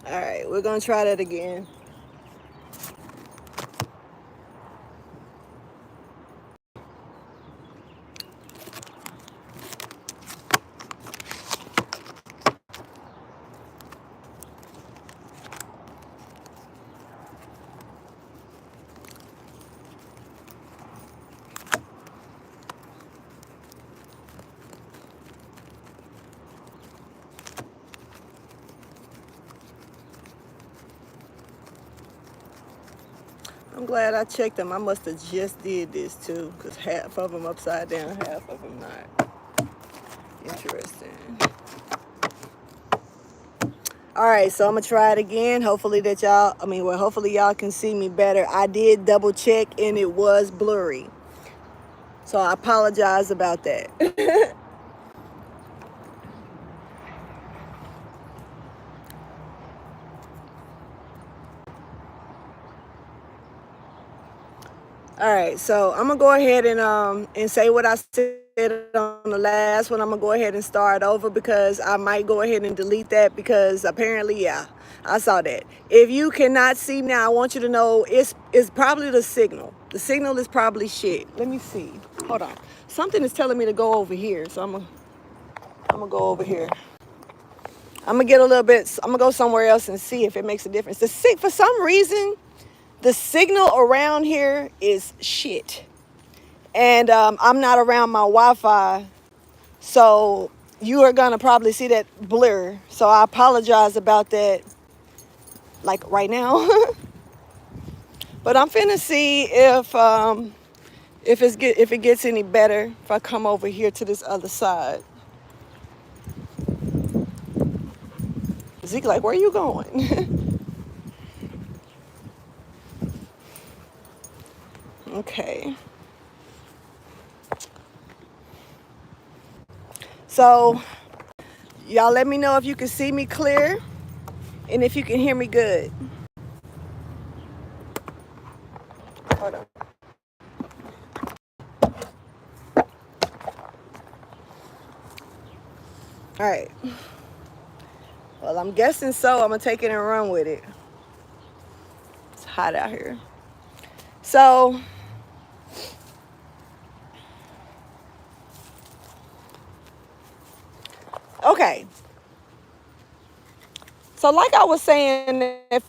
All right, we're gonna try that again. I'm glad I checked them. I must have just did this too, because half of them upside down, half of them not. Interesting. All right, so I'm gonna try it again. Hopefully that y'all, hopefully y'all can see me better. I did double check and it was blurry. So I apologize about that. All right, so I'm gonna go ahead and say what I said on the last one. I'm gonna go ahead and start over because I might go ahead and delete that because apparently, yeah, I saw that. If you cannot see me now, I want you to know it's probably the signal. The signal is probably shit. Let me see. Hold on. Something is telling me to go over here, so I'm gonna go over here. I'm gonna get a little bit. I'm gonna go somewhere else and see if it makes a difference. For some reason, the signal around here is shit. And I'm not around my Wi-Fi, so you are gonna probably see that blur. So I apologize about that, like right now. But I'm finna see if it gets any better if I come over here to this other side. Zeke, like, where are you going? Okay. So y'all let me know if you can see me clear and if you can hear me good. Hold on. All right. Well, I'm guessing so. I'm gonna take it and run with it. It's hot out here. So, okay. So, like I was saying at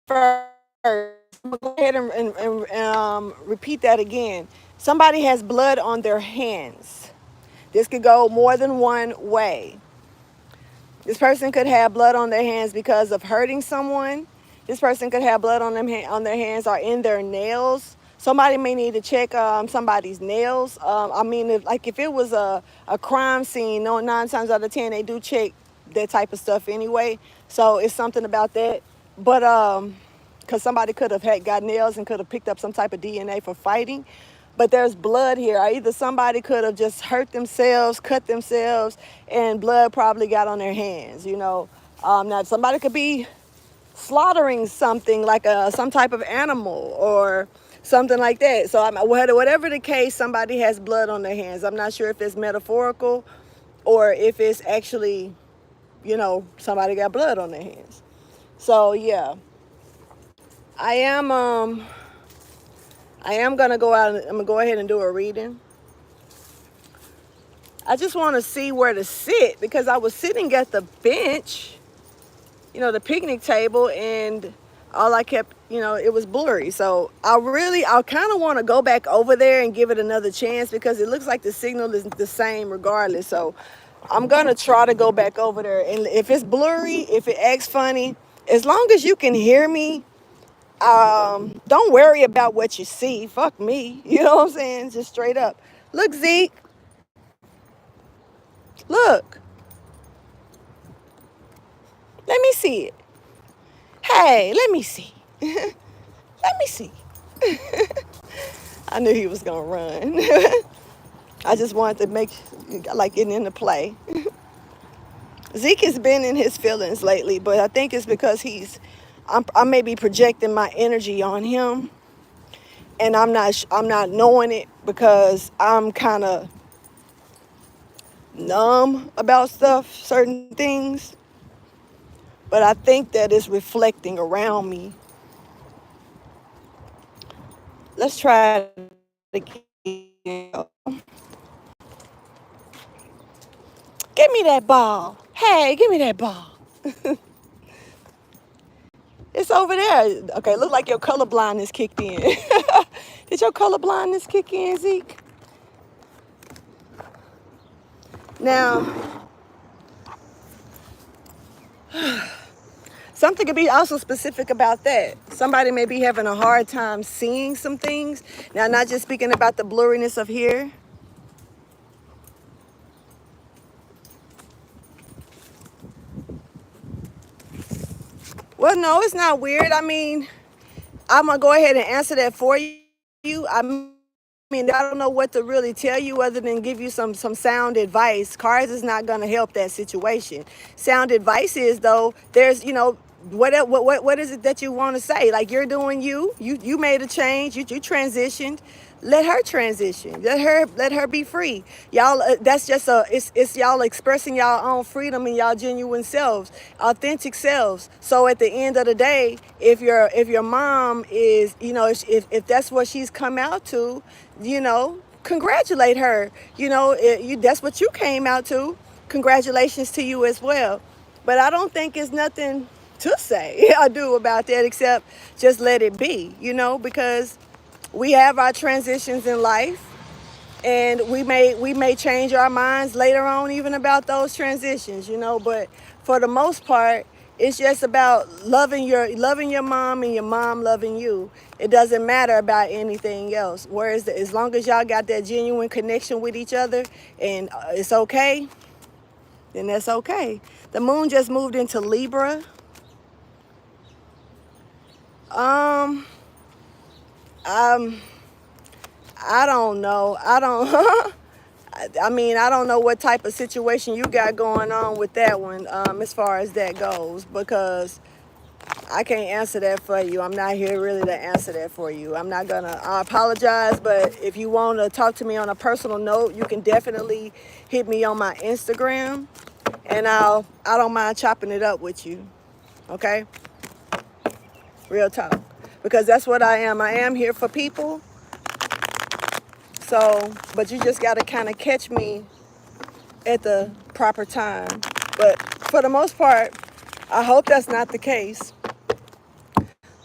first, I'm gonna go ahead and repeat that again. Somebody has blood on their hands. This could go more than one way. This person could have blood on their hands because of hurting someone. This person could have blood on on their hands or in their nails. Somebody may need to check somebody's nails. If it was a crime scene, no, 9 times out of 10 they do check that type of stuff anyway. So it's something about that. But because somebody could have got nails and could have picked up some type of DNA for fighting. But there's blood here. Either somebody could have just hurt themselves, cut themselves, and blood probably got on their hands. Now somebody could be slaughtering something like some type of animal or something like that. So whatever the case, somebody has blood on their hands. I'm not sure if it's metaphorical or if it's actually, somebody got blood on their hands. So yeah, I am gonna go out. I'm gonna go ahead and do a reading. I just want to see where to sit because I was sitting at the bench, the picnic table, and all I kept, it was blurry. So I kind of want to go back over there and give it another chance because it looks like the signal is the same regardless. So I'm gonna try to go back over there, and if it's blurry, if it acts funny, as long as you can hear me, don't worry about what you see. Fuck me. You know what I'm saying? Just straight up. Look, Zeke. Look. Let me see it. Hey, let me see. Let me see. I knew he was going to run. I just wanted to make, like, getting into play. Zeke has been in his feelings lately, but I think it's because I may be projecting my energy on him. And I'm not knowing it because I'm kind of numb about certain things. but I think that it's reflecting around me. Let's try it again. Give me that ball. Hey, give me that ball. It's over there. Okay, look like your color blindness kicked in. Did your color blindness kick in, Zeke? Now, something could be also specific about that. Somebody may be having a hard time seeing some things. Now, not just speaking about the blurriness of here. Well, no, it's not weird. I mean, I'm going to go ahead and answer that for you. I mean, I don't know what to really tell you other than give you some sound advice. Cards is not going to help that situation. Sound advice is, though, there's, what is it that you want to say? Like, you're doing you made a change, you transitioned. Let her transition. Let her be free. Y'all, that's just it's y'all expressing y'all own freedom and y'all genuine selves, authentic selves. So at the end of the day, if your mom is, if that's what she's come out to, congratulate her. That's what you came out to. Congratulations to you as well. But I don't think it's nothing to say I do about that except just let it be, because we have our transitions in life, and we may change our minds later on even about those transitions, but for the most part, it's just about loving your mom and your mom loving you. It doesn't matter about anything else. Whereas as long as y'all got that genuine connection with each other and it's okay, then that's okay. The moon just moved into Libra. Um, um, I don't know. I mean, I don't know what type of situation you got going on with that one, as far as that goes, because I can't answer that for you. I'm not here really to answer that for you. I apologize, but if you want to talk to me on a personal note, you can definitely hit me on my Instagram, and I don't mind chopping it up with you. Okay? Real talk. Because that's what I am. I am here for people. So, but you just got to kind of catch me at the proper time. But for the most part, I hope that's not the case.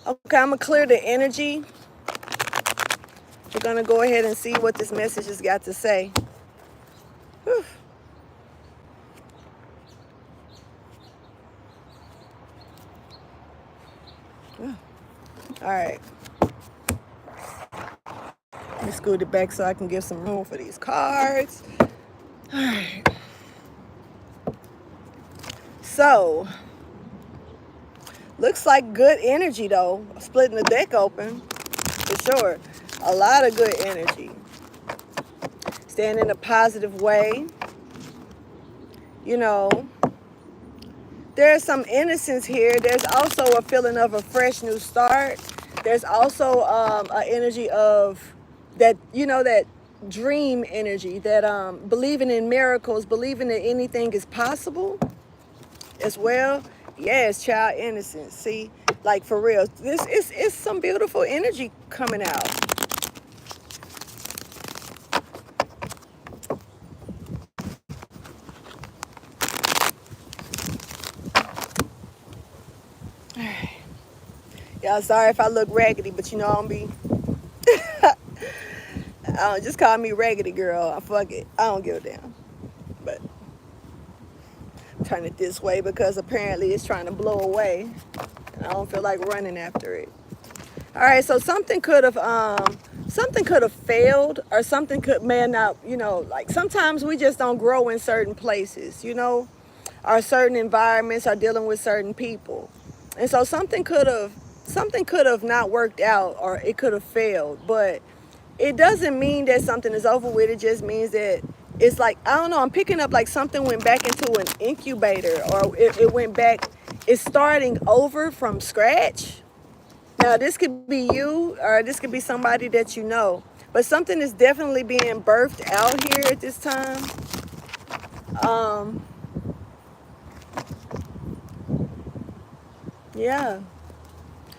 Okay, I'm going to clear the energy. We're going to go ahead and see what this message has got to say. Whew. All right. Let me scoot it back so I can give some room for these cards. All right. So, looks like good energy, though. Splitting the deck open, for sure. A lot of good energy. Staying in a positive way. There's some innocence here. There's also a feeling of a fresh new start. There's also an energy of that, that dream energy, that believing in miracles, believing that anything is possible as well. Yes, child innocence. See, like for real, this is some beautiful energy coming out. Y'all, sorry if I look raggedy, but I don't be. Just call me raggedy girl. Fuck it. I don't give a damn. But turn it this way because apparently it's trying to blow away. And I don't feel like running after it. All right, so something could have failed, or something may not, like sometimes we just don't grow in certain places, or certain environments, or dealing with certain people. And so something could have not worked out, or it could have failed, but it doesn't mean that something is over with. It just means that it's like, I don't know, I'm picking up like something went back into an incubator, or it went back, it's starting over from scratch. Now, this could be you, or this could be somebody that you know. But something is definitely being birthed out here at this time. Yeah.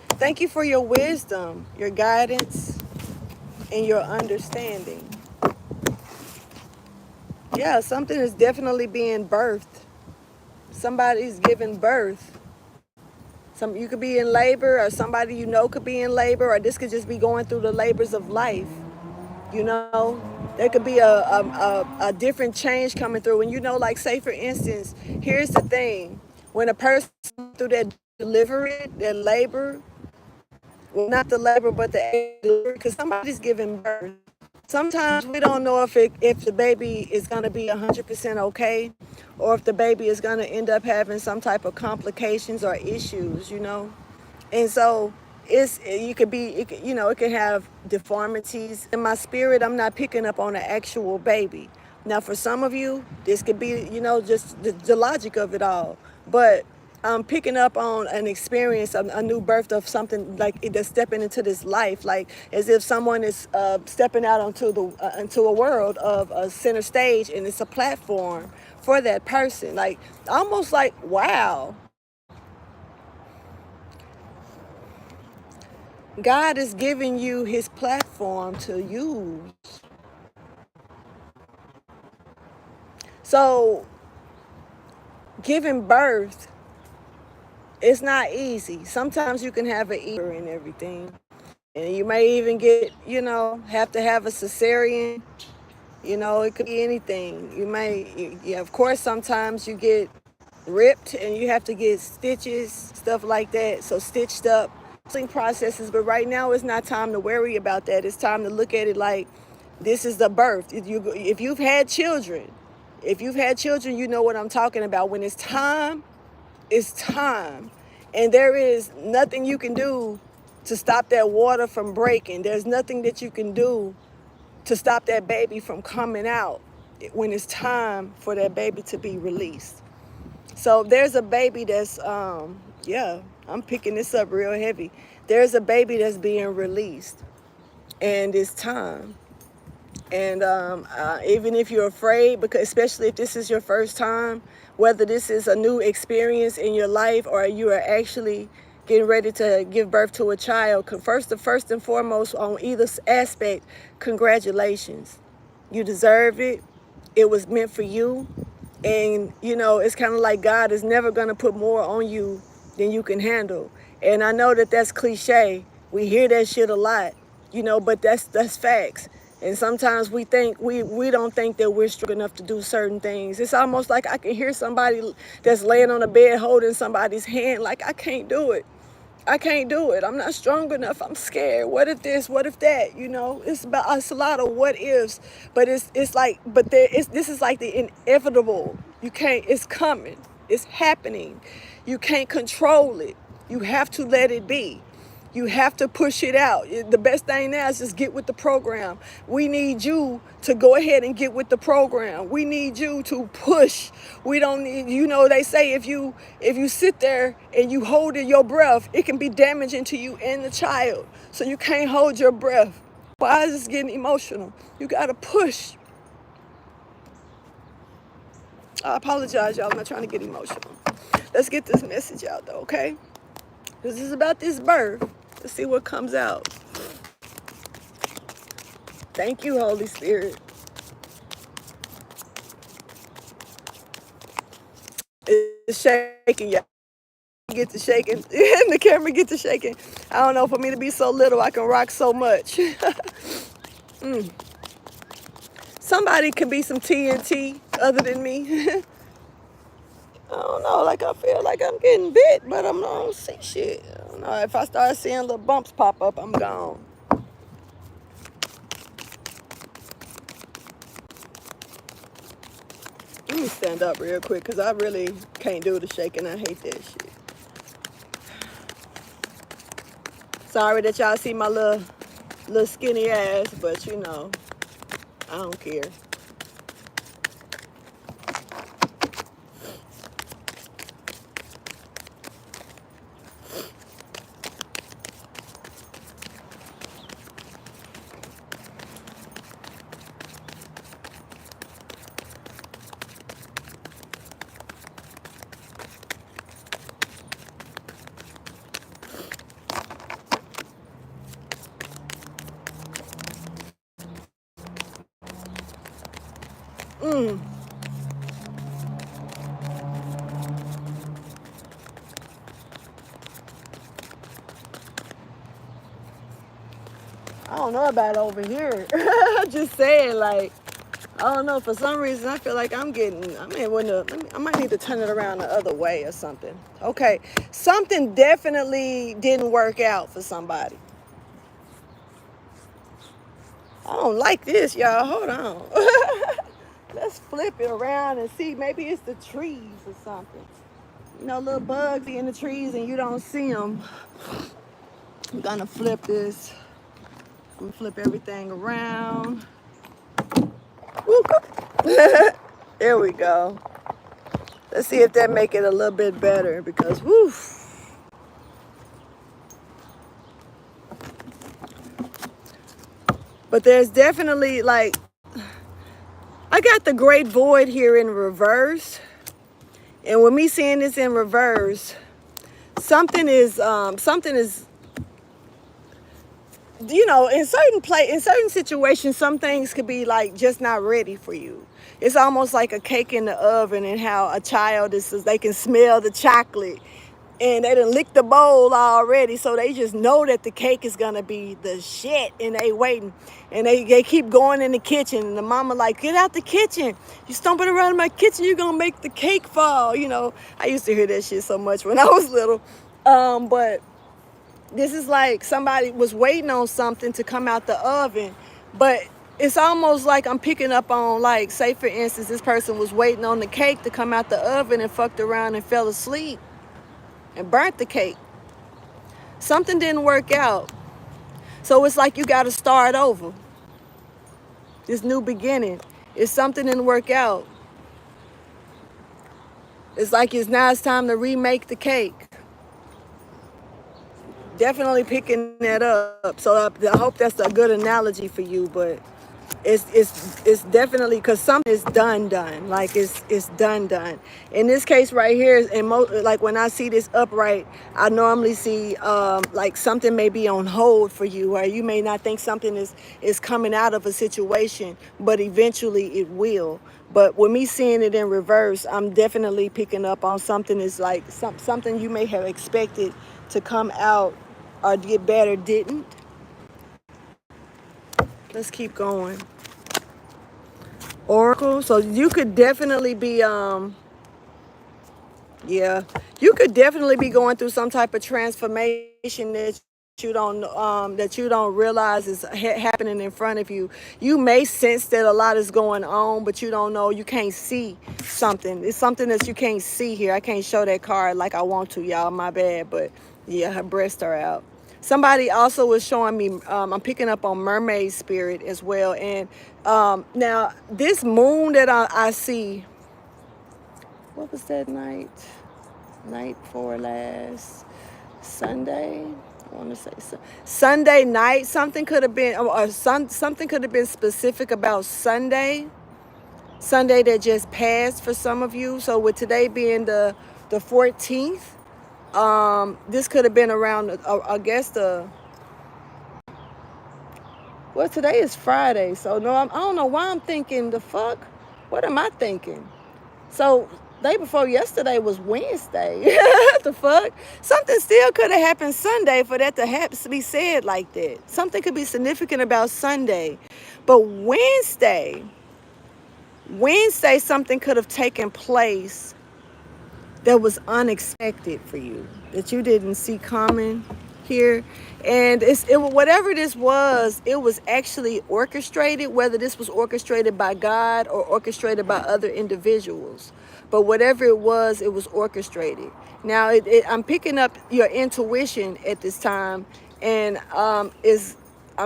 Thank you for your wisdom, your guidance, and your understanding. Yeah, something is definitely being birthed. Somebody's giving birth. You could be in labor, or somebody you know could be in labor, or this could just be going through the labors of life. You know, there could be a different change coming through. And you know, like, say for instance, here's the thing: when a person through their delivery, their labor, well, not the labor, but the delivery, because somebody's giving birth. Sometimes we don't know if the baby is going to be 100% okay, or if the baby is going to end up having some type of complications or issues, you know. And so you could be, it could have deformities. In my spirit, I'm not picking up on an actual baby. Now, for some of you, this could be, just the logic of it all. But I'm picking up on an experience, a new birth of something like that's stepping into this life, like as if someone is stepping out into a world of a center stage, and it's a platform for that person. Like, almost like, wow, God is giving you his platform to use. So, giving birth is not easy. Sometimes you can have an ear and everything. And you may even get, have to have a cesarean. It could be anything. Yeah, of course, sometimes you get ripped and you have to get stitches, stuff like that. So, stitched up processes. But right now, it's not time to worry about that. It's time to look at it like this is the birth. If you've had children, you know what I'm talking about. When it's time. And there is nothing you can do to stop that water from breaking. There's nothing that you can do to stop that baby from coming out when it's time for that baby to be released. So there's a baby that's, yeah, I'm picking this up real heavy. There's a baby that's being released, and it's time. And even if you're afraid, because especially if this is your first time, whether this is a new experience in your life or you are actually getting ready to give birth to a child, first and foremost, on either aspect, congratulations. You deserve it. It was meant for you. And, it's kind of like God is never going to put more on you than you can handle. And I know that that's cliche. We hear that shit a lot, but that's facts. And sometimes we don't think that we're strong enough to do certain things. It's almost like I can hear somebody that's laying on a bed holding somebody's hand, like, I can't do it. I can't do it. I'm not strong enough. I'm scared. What if this? What if that? It's a lot of what ifs, but it's like, this is like the inevitable. You can't. It's coming. It's happening. You can't control it. You have to let it be. You have to push it out. The best thing now is just get with the program. We need you to go ahead and get with the program. We need you to push. We don't need, they say if you sit there and you hold your breath, it can be damaging to you and the child. So you can't hold your breath. Why is this getting emotional? You got to push. I apologize, y'all. I'm not trying to get emotional. Let's get this message out, though, okay? This is about this birth. Let's see what comes out. Thank you, Holy Spirit. It's shaking, y'all. Get to shaking. And the camera get to shaking. I don't know, for me to be so little, I can rock so much. Somebody could be some TNT other than me. I don't know, like, I feel like I'm getting bit, but I don't see shit. I don't know. If I start seeing little bumps pop up, I'm gone. Let me stand up real quick, because I really can't do the shaking. I hate that shit. Sorry that y'all see my little skinny ass, but I don't care. I don't know about over here. Just saying, like, I don't know. For some reason, I feel like I'm getting. I might need to turn it around the other way or something. Okay, something definitely didn't work out for somebody. I don't like this, y'all. Hold on. Let's flip it around and see. Maybe it's the trees or something. You know, little bugs in the trees and you don't see them. I'm gonna flip this. I'm gonna flip everything around. There we go. Let's see if that make it a little bit better because whew. But there's definitely like I got the great void here in reverse. And with me seeing this in reverse, something is you know, in certain situations, some things could be like just not ready for you. It's almost like a cake in the oven, and how a child is, they can smell the chocolate and they done licked the bowl already, so they just know that the cake is gonna be the shit, and they waiting, and they keep going in the kitchen, and the mama like, get out the kitchen, you stomping around in my kitchen, you're gonna make the cake fall. You know, I used to hear that shit so much when I was little. But this is like somebody was waiting on something to come out the oven, but it's almost like I'm picking up on, like, say for instance, this person was waiting on the cake to come out the oven and fucked around and fell asleep and burnt the cake. Something didn't work out. So it's like you got to start over. This new beginning. If something didn't work out, it's like it's time to remake the cake. Definitely picking that up. So I hope that's a good analogy for you, but it's definitely because something is done, like it's done. In this case right here, and like when I see this upright, I normally see like something may be on hold for you, or you may not think something is coming out of a situation, but eventually it will. But with me seeing it in reverse, I'm definitely picking up on something is like something you may have expected to come out or get better didn't. Let's keep going. Oracle. So you could definitely be yeah, you could definitely be going through some type of transformation that you don't realize is happening in front of you. You may sense that a lot is going on, but you don't know. You can't see something. It's something that you can't see here. I can't show that card like I want to, y'all. My bad, but yeah, her breasts are out. Somebody also was showing me, I'm picking up on mermaid spirit as well. And now this moon that I see, what was that night for last Sunday? I want to say Sunday night. Something could have been, something could have been specific about Sunday that just passed for some of you. So with today being the 14th, this could have been around, I guess well, today is Friday, so no, I don't know why I'm thinking the fuck. What am I thinking? So day before yesterday was Wednesday. The fuck? Something still could have happened Sunday for that to be said like that. Something could be significant about Sunday, but Wednesday, something could have taken place that was unexpected for you, that you didn't see coming here. And whatever this was, it was actually orchestrated, whether this was orchestrated by God or orchestrated by other individuals. But whatever it was orchestrated. Now, I'm picking up your intuition at this time, and I'm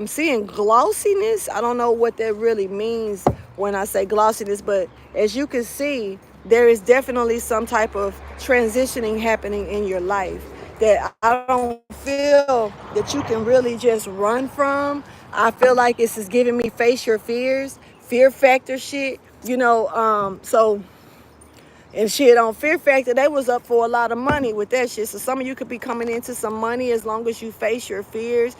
seeing glossiness. I don't know what that really means when I say glossiness, but as you can see, there is definitely some type of transitioning happening in your life that I don't feel that you can really just run from. I feel like this is giving me face your fears, fear factor shit, you know. So And shit, on Fear Factor, they was up for a lot of money with that shit. So some of you could be coming into some money as long as you face your fears.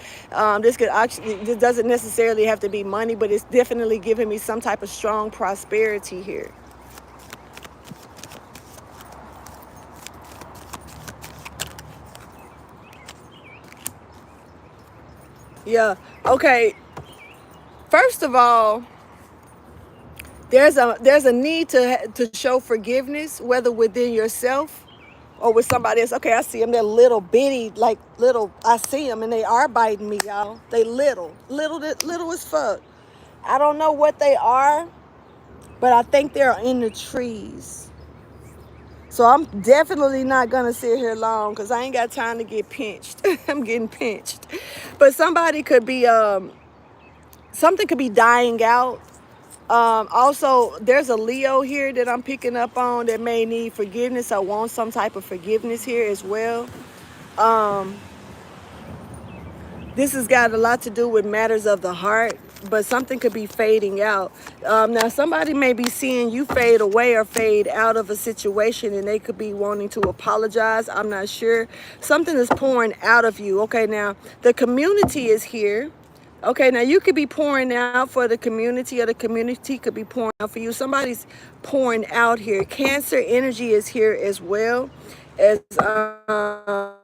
This could actually, this doesn't necessarily have to be money, but it's definitely giving me some type of strong prosperity here. Yeah. Okay. First of all, there's a need to show forgiveness, whether within yourself or with somebody else. Okay, I see them. They're little bitty, like little. I see them, and they are biting me, y'all. They little as fuck. I don't know what they are, but I think they're in the trees. So I'm definitely not gonna sit here long because I ain't got time to get pinched. I'm getting pinched, but somebody could be something could be dying out. Also, there's a Leo here that I'm picking up on that may need forgiveness. I want some type of forgiveness here as well. This has got a lot to do with matters of the heart, but something could be fading out. Now, somebody may be seeing you fade away or fade out of a situation, and they could be wanting to apologize. I'm not sure. Something is pouring out of you. Okay, now, the community is here. Okay, now you could be pouring out for the community, or the community could be pouring out for you. Somebody's pouring out here. Cancer energy is here as well. As I'm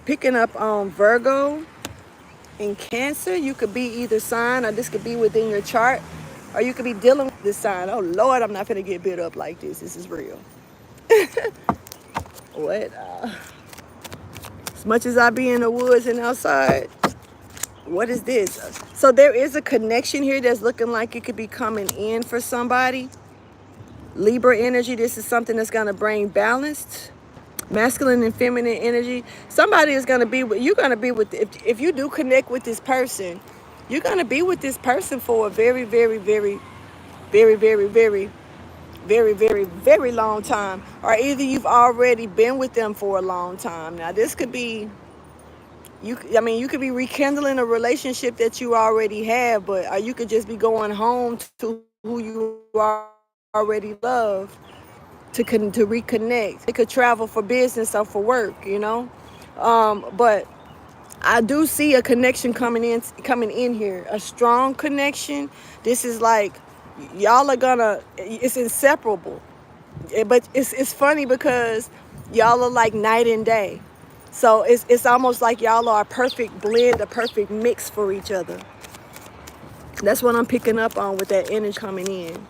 picking up on Virgo and Cancer. You could be either sign, or this could be within your chart, or you could be dealing with this sign. Oh Lord, I'm not gonna get bit up like this. This is real. What? As much as I be in the woods and outside, what is this? So there is a connection here that's looking like it could be coming in for somebody. Libra energy, this is something that's going to bring balanced masculine and feminine energy. Somebody is going to be with, you're going to be with, if you do connect with this person, you're going to be with this person for a very, very, very, very, very, very, very, very, very long time. Or either you've already been with them for a long time. Now this could be, you could be rekindling a relationship that you already have, but or you could just be going home to who you already love to reconnect. It could travel for business or for work, but I do see a connection coming in here, a strong connection. This is like y'all are gonna, it's inseparable. But it's funny because y'all are like night and day. So it's almost like y'all are a perfect blend, a perfect mix for each other. That's what I'm picking up on with that energy coming in.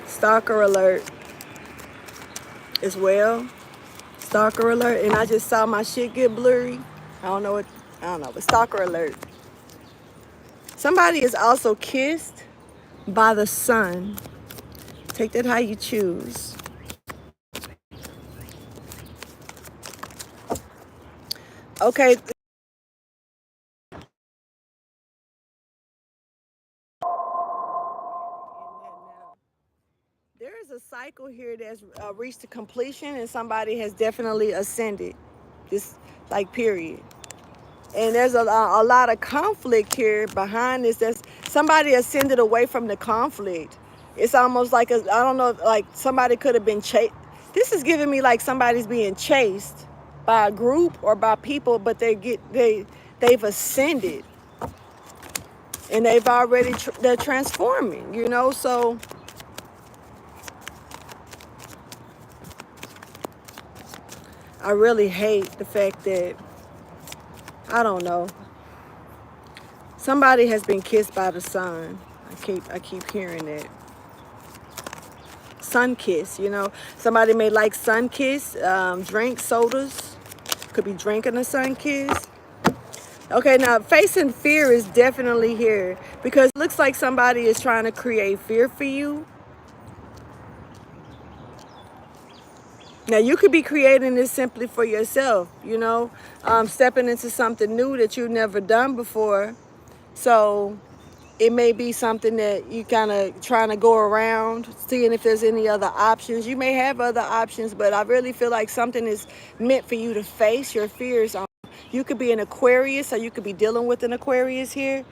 Stalker alert as well. Stalker alert. And I just saw my shit get blurry. I don't know, but stalker alert. Somebody is also kissed by the sun. Take that how you choose. Okay. There is a cycle here that's reached a completion, and somebody has definitely ascended. This, like, period. And there's a lot of conflict here behind this. That's somebody ascended away from the conflict. It's almost like I don't know, like somebody could have been chased. This is giving me like somebody's being chased by a group or by people, but they've ascended, and they've already they're transforming. So I really hate the fact that, I don't know, somebody has been kissed by the sun. I keep hearing that. Sun kiss, Somebody may like sun kiss, drink sodas. Could be drinking a sun kiss. Okay, now facing fear is definitely here because it looks like somebody is trying to create fear for you. Now, you could be creating this simply for yourself, stepping into something new that you've never done before. So it may be something that you kind of trying to go around, seeing if there's any other options. You may have other options, but I really feel like something is meant for you to face your fears on. You could be an Aquarius, so you could be dealing with an Aquarius here.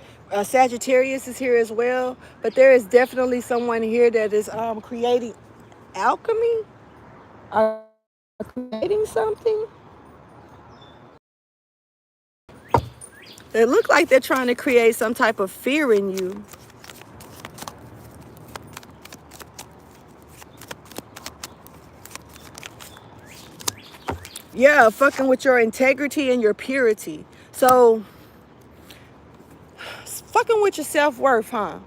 Sagittarius is here as well. But there is definitely someone here that is creating alchemy, creating something. They look like they're trying to create some type of fear in you. Yeah, fucking with your integrity and your purity. So, fucking with your self-worth, huh?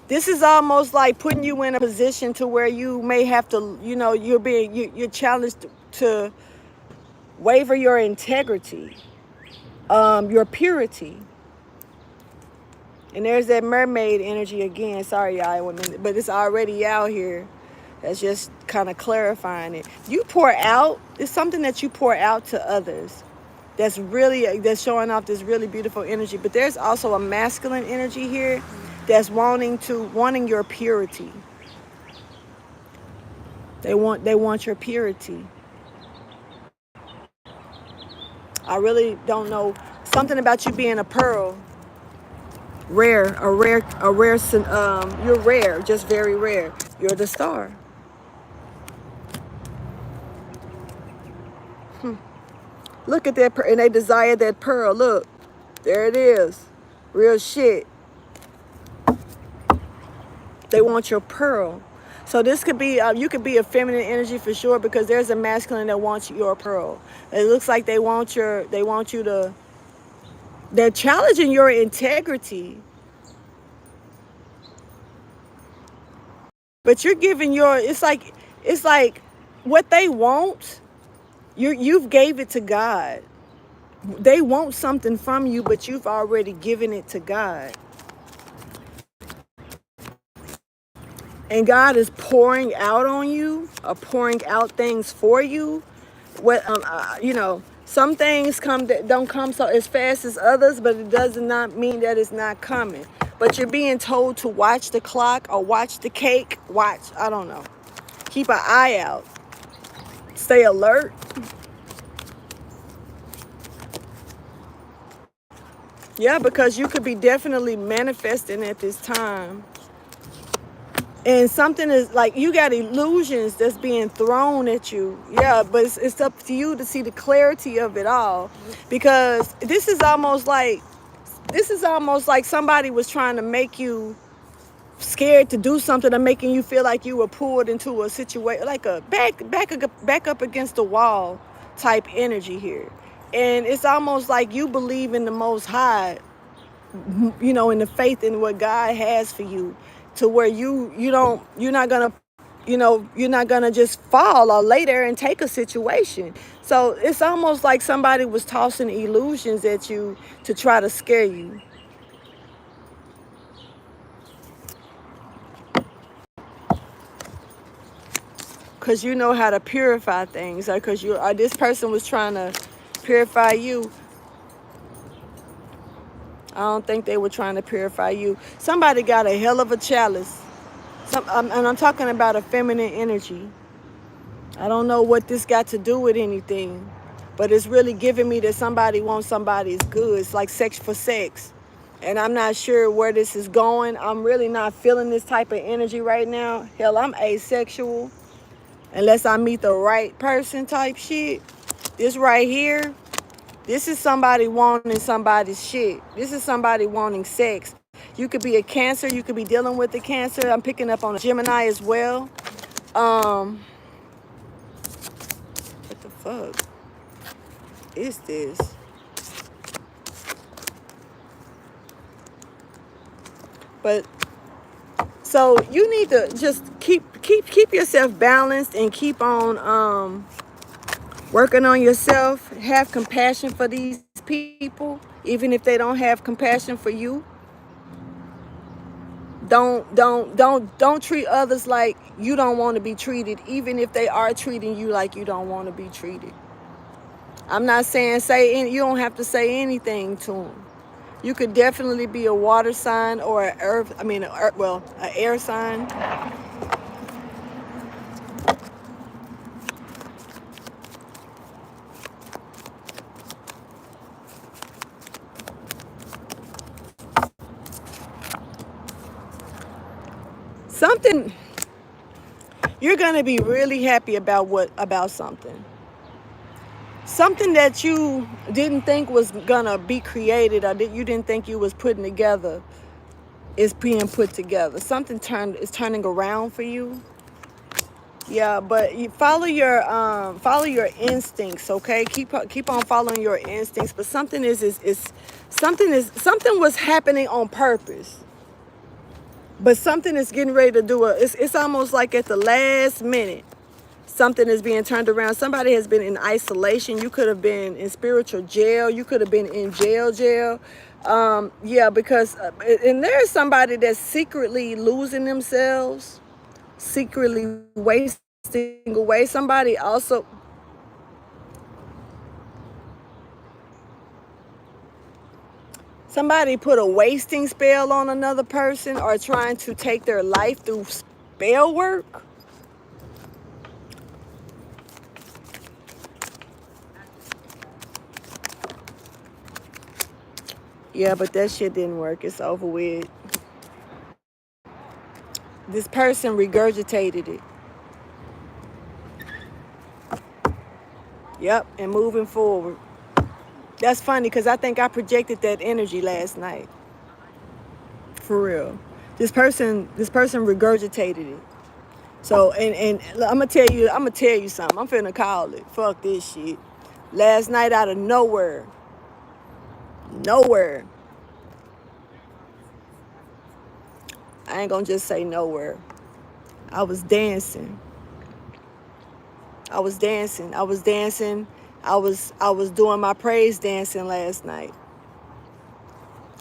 This is almost like putting you in a position to where you may have to, you're challenged to waver your integrity, your purity. And there's that mermaid energy again. Sorry, y'all, but it's already out here. That's just kind of clarifying it. You pour out, it's something that you pour out to others. That's showing off this really beautiful energy. But there's also a masculine energy here that's wanting your purity. They want your purity. I really don't know. Something about you being a pearl. Rare. You're rare, just very rare. You're the star. Look at that, and they desire that pearl. Look, there it is. Real shit. They want your pearl. So this could be, you could be a feminine energy for sure, because there's a masculine that wants your pearl. It looks like they want you to, they're challenging your integrity. But you're giving it's like what they want, you've gave it to God. They want something from you, but you've already given it to God. And God is pouring out on you, or pouring out things for you. Some things don't come so as fast as others, but it does not mean that it's not coming. But you're being told to watch the clock or watch the cake. I don't know. Keep an eye out. Stay alert. Yeah, because you could be definitely manifesting at this time. And something is like, you got illusions that's being thrown at you. Yeah, but it's up to you to see the clarity of it all. Because this is almost like somebody was trying to make you scared to do something, or making you feel like you were pulled into a situation, like a back up against the wall type energy here. And it's almost like you believe in the Most High, in the faith in what God has for you, to where you're not gonna just fall or lay there and take a situation. So it's almost like somebody was tossing illusions at you to try to scare you. Because you know how to purify things, or because this person was trying to purify you. I don't think they were trying to purify you. Somebody got a hell of a chalice. And I'm talking about a feminine energy. I don't know what this got to do with anything, but it's really giving me that somebody wants somebody's goods, like sex for sex. And I'm not sure where this is going. I'm really not feeling this type of energy right now. Hell, I'm asexual. Unless I meet the right person type shit. This right here, this is somebody wanting somebody's shit. This is somebody wanting sex. You could be a Cancer. You could be dealing with the Cancer. I'm picking up on a Gemini as well. What the fuck is this? But so you need to just keep yourself balanced and keep on working on yourself. Have compassion for these people, even if they don't have compassion for you. Don't treat others like you don't want to be treated, even if they are treating you like you don't want to be treated. I'm not saying you don't have to say anything to them. You could definitely be a water sign or an air sign. something, you're gonna be really happy about something that you didn't think was gonna be created, or that you didn't think you was putting together, is being put together. Something is turning around for you. Yeah, but you follow your instincts, okay? Keep on following your instincts. But something was happening on purpose. But something is getting ready to do it's almost like at the last minute, something is being turned around. Somebody has been in isolation. You could have been in spiritual jail. You could have been in jail. Yeah, because and there's somebody that's secretly losing themselves, secretly wasting away. Somebody put a wasting spell on another person, or trying to take their life through spell work. Yeah, but that shit didn't work. It's over with. This person regurgitated it. Yep, and moving forward. That's funny because I think I projected that energy last night. For real. This person regurgitated it. So and I'm gonna tell you something. I'm finna call it. Fuck this shit. Last night, out of nowhere. I ain't gonna just say nowhere. I was dancing. I was dancing. I was dancing. I was doing my praise dancing last night.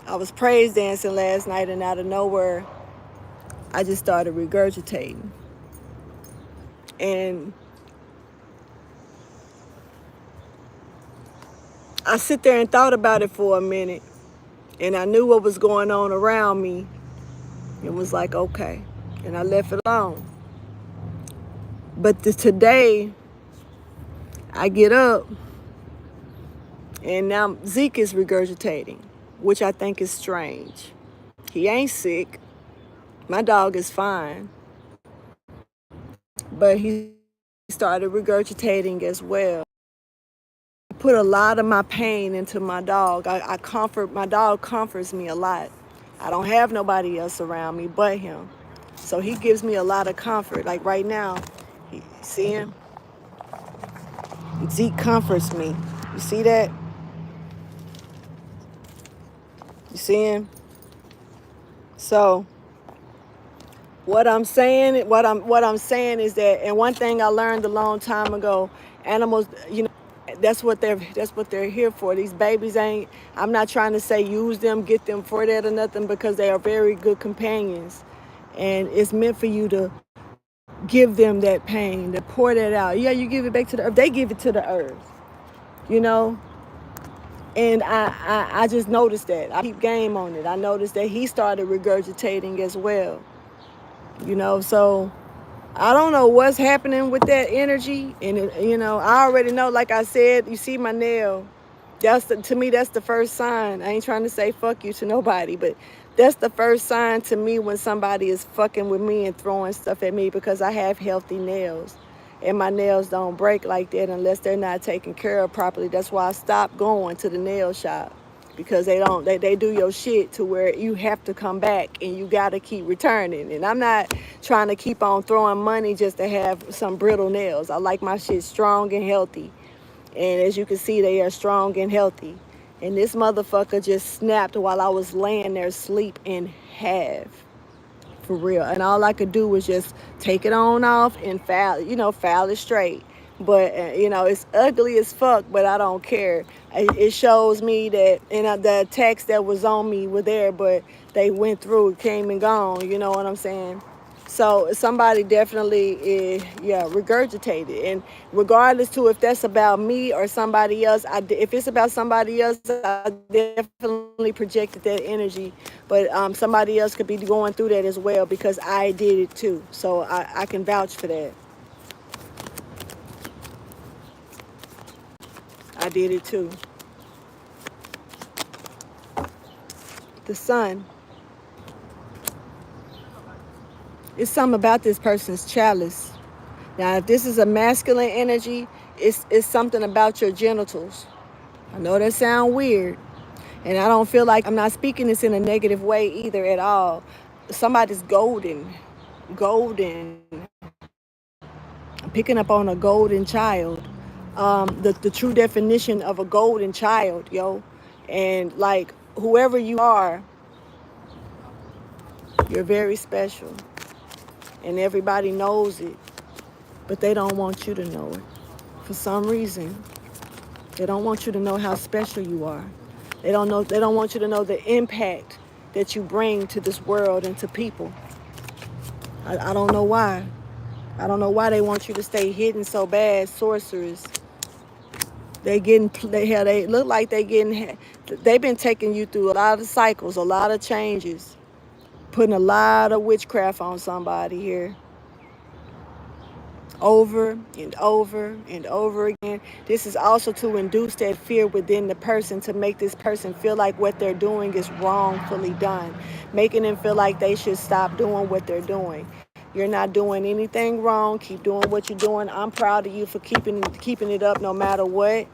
I was praise dancing last night, and out of nowhere, I just started regurgitating. And I sit there and thought about it for a minute, and I knew what was going on around me. It was like, okay. And I left it alone. But today, I get up, and now Zeke is regurgitating, which I think is strange. He ain't sick. My dog is fine. But he started regurgitating as well. I put a lot of my pain into my dog. My dog comforts me a lot. I don't have nobody else around me but him. So he gives me a lot of comfort. Like right now, see him? Zeke comforts me. You see that? You see him? So what I'm saying is that, and one thing I learned a long time ago, animals, that's what they're here for. These babies ain't, I'm not trying to say use them, get them for that or nothing, because they are very good companions. And it's meant for you to give them that pain, to pour that out. Yeah, you give it back to the earth. They give it to the earth, you know? And I just noticed that. I keep game on it. I noticed that he started regurgitating as well. So I don't know what's happening with that energy. And, I already know, like I said, you see my nail. To me, that's the first sign. I ain't trying to say fuck you to nobody, but that's the first sign to me when somebody is fucking with me and throwing stuff at me, because I have healthy nails. And my nails don't break like that unless they're not taken care of properly. That's why I stopped going to the nail shop, because they do your shit to where you have to come back and you got to keep returning. And I'm not trying to keep on throwing money just to have some brittle nails. I like my shit strong and healthy. And as you can see, they are strong and healthy. And this motherfucker just snapped while I was laying there asleep in half. For real. And all I could do was just take it on off and file it straight. But, it's ugly as fuck, but I don't care. It shows me that, the attacks that was on me were there, but they went through, came and gone. You know what I'm saying? So somebody definitely, regurgitated. And regardless to if that's about me or somebody else, if it's about somebody else, I definitely projected that energy. But somebody else could be going through that as well, because I did it too. So I can vouch for that. I did it too. The sun. It's something about this person's chalice. Now, if this is a masculine energy, it's something about your genitals. I know that sounds weird, and I don't feel like I'm not speaking this in a negative way either at all. Somebody's golden. I'm picking up on a golden child. The true definition of a golden child, yo. And like whoever you are, you're very special, and everybody knows it, but they don't want you to know it. For some reason, they don't want you to know how special you are. They don't know. They don't want you to know the impact that you bring to this world and to people. I don't know why. I don't know why they want you to stay hidden so bad, sorcerers. They look like they've been taking you through a lot of cycles, a lot of changes, putting a lot of witchcraft on somebody here, over and over and over again. This is also to induce that fear within the person, to make this person feel like what they're doing is wrongfully done, making them feel like they should stop doing what they're doing. You're not doing anything wrong. Keep doing what you're doing. I'm proud of you for keeping it up no matter what.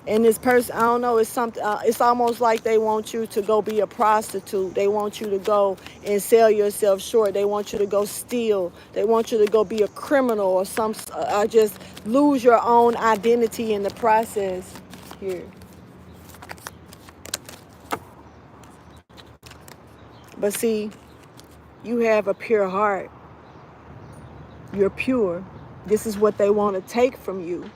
And this person, I don't know, it's something. It's almost like they want you to go be a prostitute. They want you to go and sell yourself short. They want you to go steal. They want you to go be a criminal or just lose your own identity in the process. Here, but see, you have a pure heart. You're pure. This is what they want to take from you.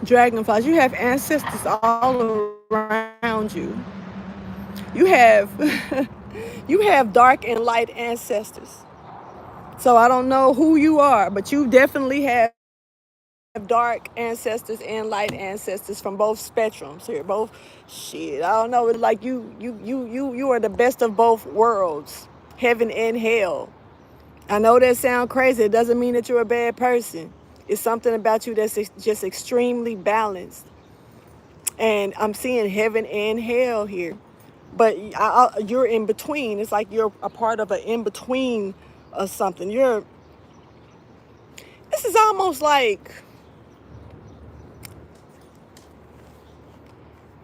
Dragonflies, you have ancestors all around you. You have you have dark and light ancestors. So I don't know who you are, but you definitely have dark ancestors and light ancestors from both spectrums here. Both shit. I don't know. It's like you are the best of both worlds, heaven and hell. I know that sounds crazy. It doesn't mean that you're a bad person. It's something about you that's just extremely balanced. And I'm seeing heaven and hell here. But you're in between. It's like you're a part of an in between or something. This is almost like,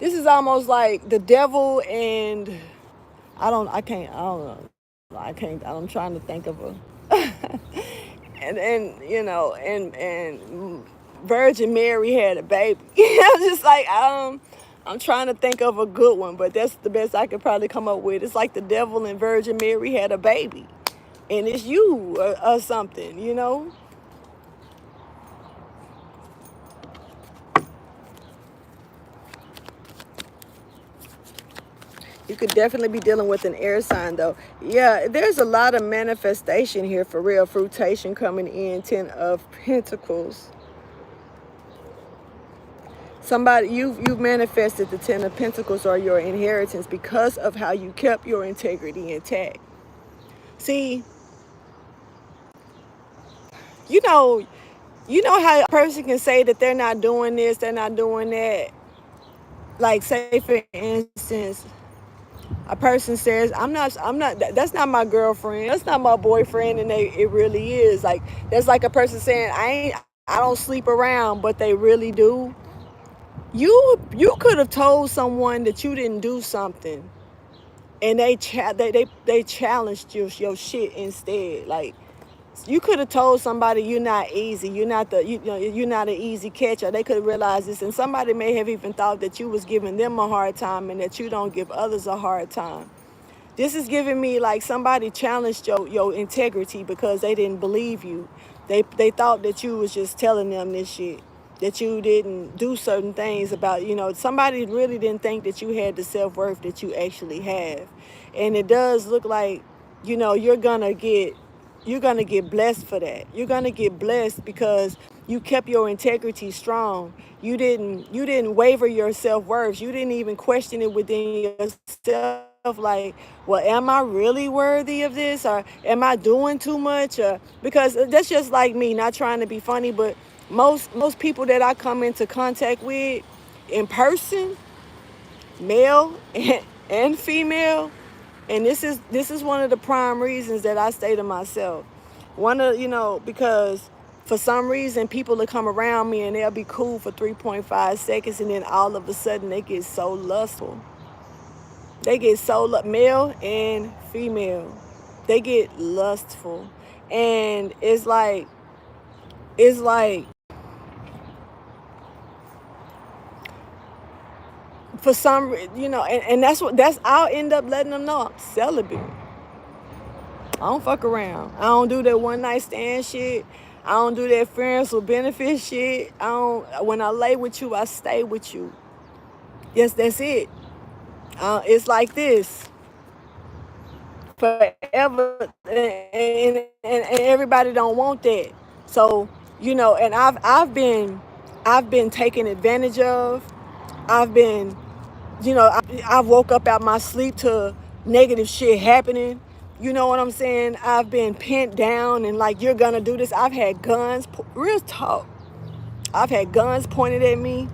the devil and I'm trying to think of a, and Virgin Mary had a baby. Just like, I'm trying to think of a good one, but that's the best I could probably come up with. It's like the devil and Virgin Mary had a baby, and it's you or something. You could definitely be dealing with an air sign, though. Yeah, there's a lot of manifestation here for real. Fruitation coming in. 10 of Pentacles. Somebody, you've manifested the 10 of Pentacles or your inheritance because of how you kept your integrity intact. See, you know, how a person can say that they're not doing this, they're not doing that. Like, say for instance, a person says, that's not my girlfriend, that's not my boyfriend, and it really is. Like, that's like a person saying, I don't sleep around, but they really do. You could have told someone that you didn't do something, and they challenged your shit instead. Like, you could have told somebody you're not easy, you're not an easy catcher. They could have realized this, and somebody may have even thought that you was giving them a hard time and that you don't give others a hard time. This is giving me like somebody challenged your integrity because they didn't believe you. They thought that you was just telling them this shit, that you didn't do certain things about, somebody really didn't think that you had the self-worth that you actually have. And it does look like, you're gonna get blessed for that. You're gonna get blessed because you kept your integrity strong. You didn't waver your self-worth. You didn't even question it within yourself like, well, am I really worthy of this, or am I doing too much? Because that's just like me, not trying to be funny, but most people that I come into contact with in person, male and female, and this is one of the prime reasons that I say to myself, one of because for some reason people will come around me and they'll be cool for 3.5 seconds, and then all of a sudden they get so lustful. They get so male and female. They get lustful, and it's like for some and that's I'll end up letting them know I'm celibate. I don't fuck around. I don't do that one night stand shit. I don't do that friends with benefits shit. I don't. When I lay with you, I stay with you. Yes, that's it. It's like this forever, and everybody don't want that. So and I've been taken advantage of. I've been I woke up out my sleep to negative shit happening. You know what I'm saying? I've been pinned down and like, you're gonna do this. I've had guns, real talk. I've had guns pointed at me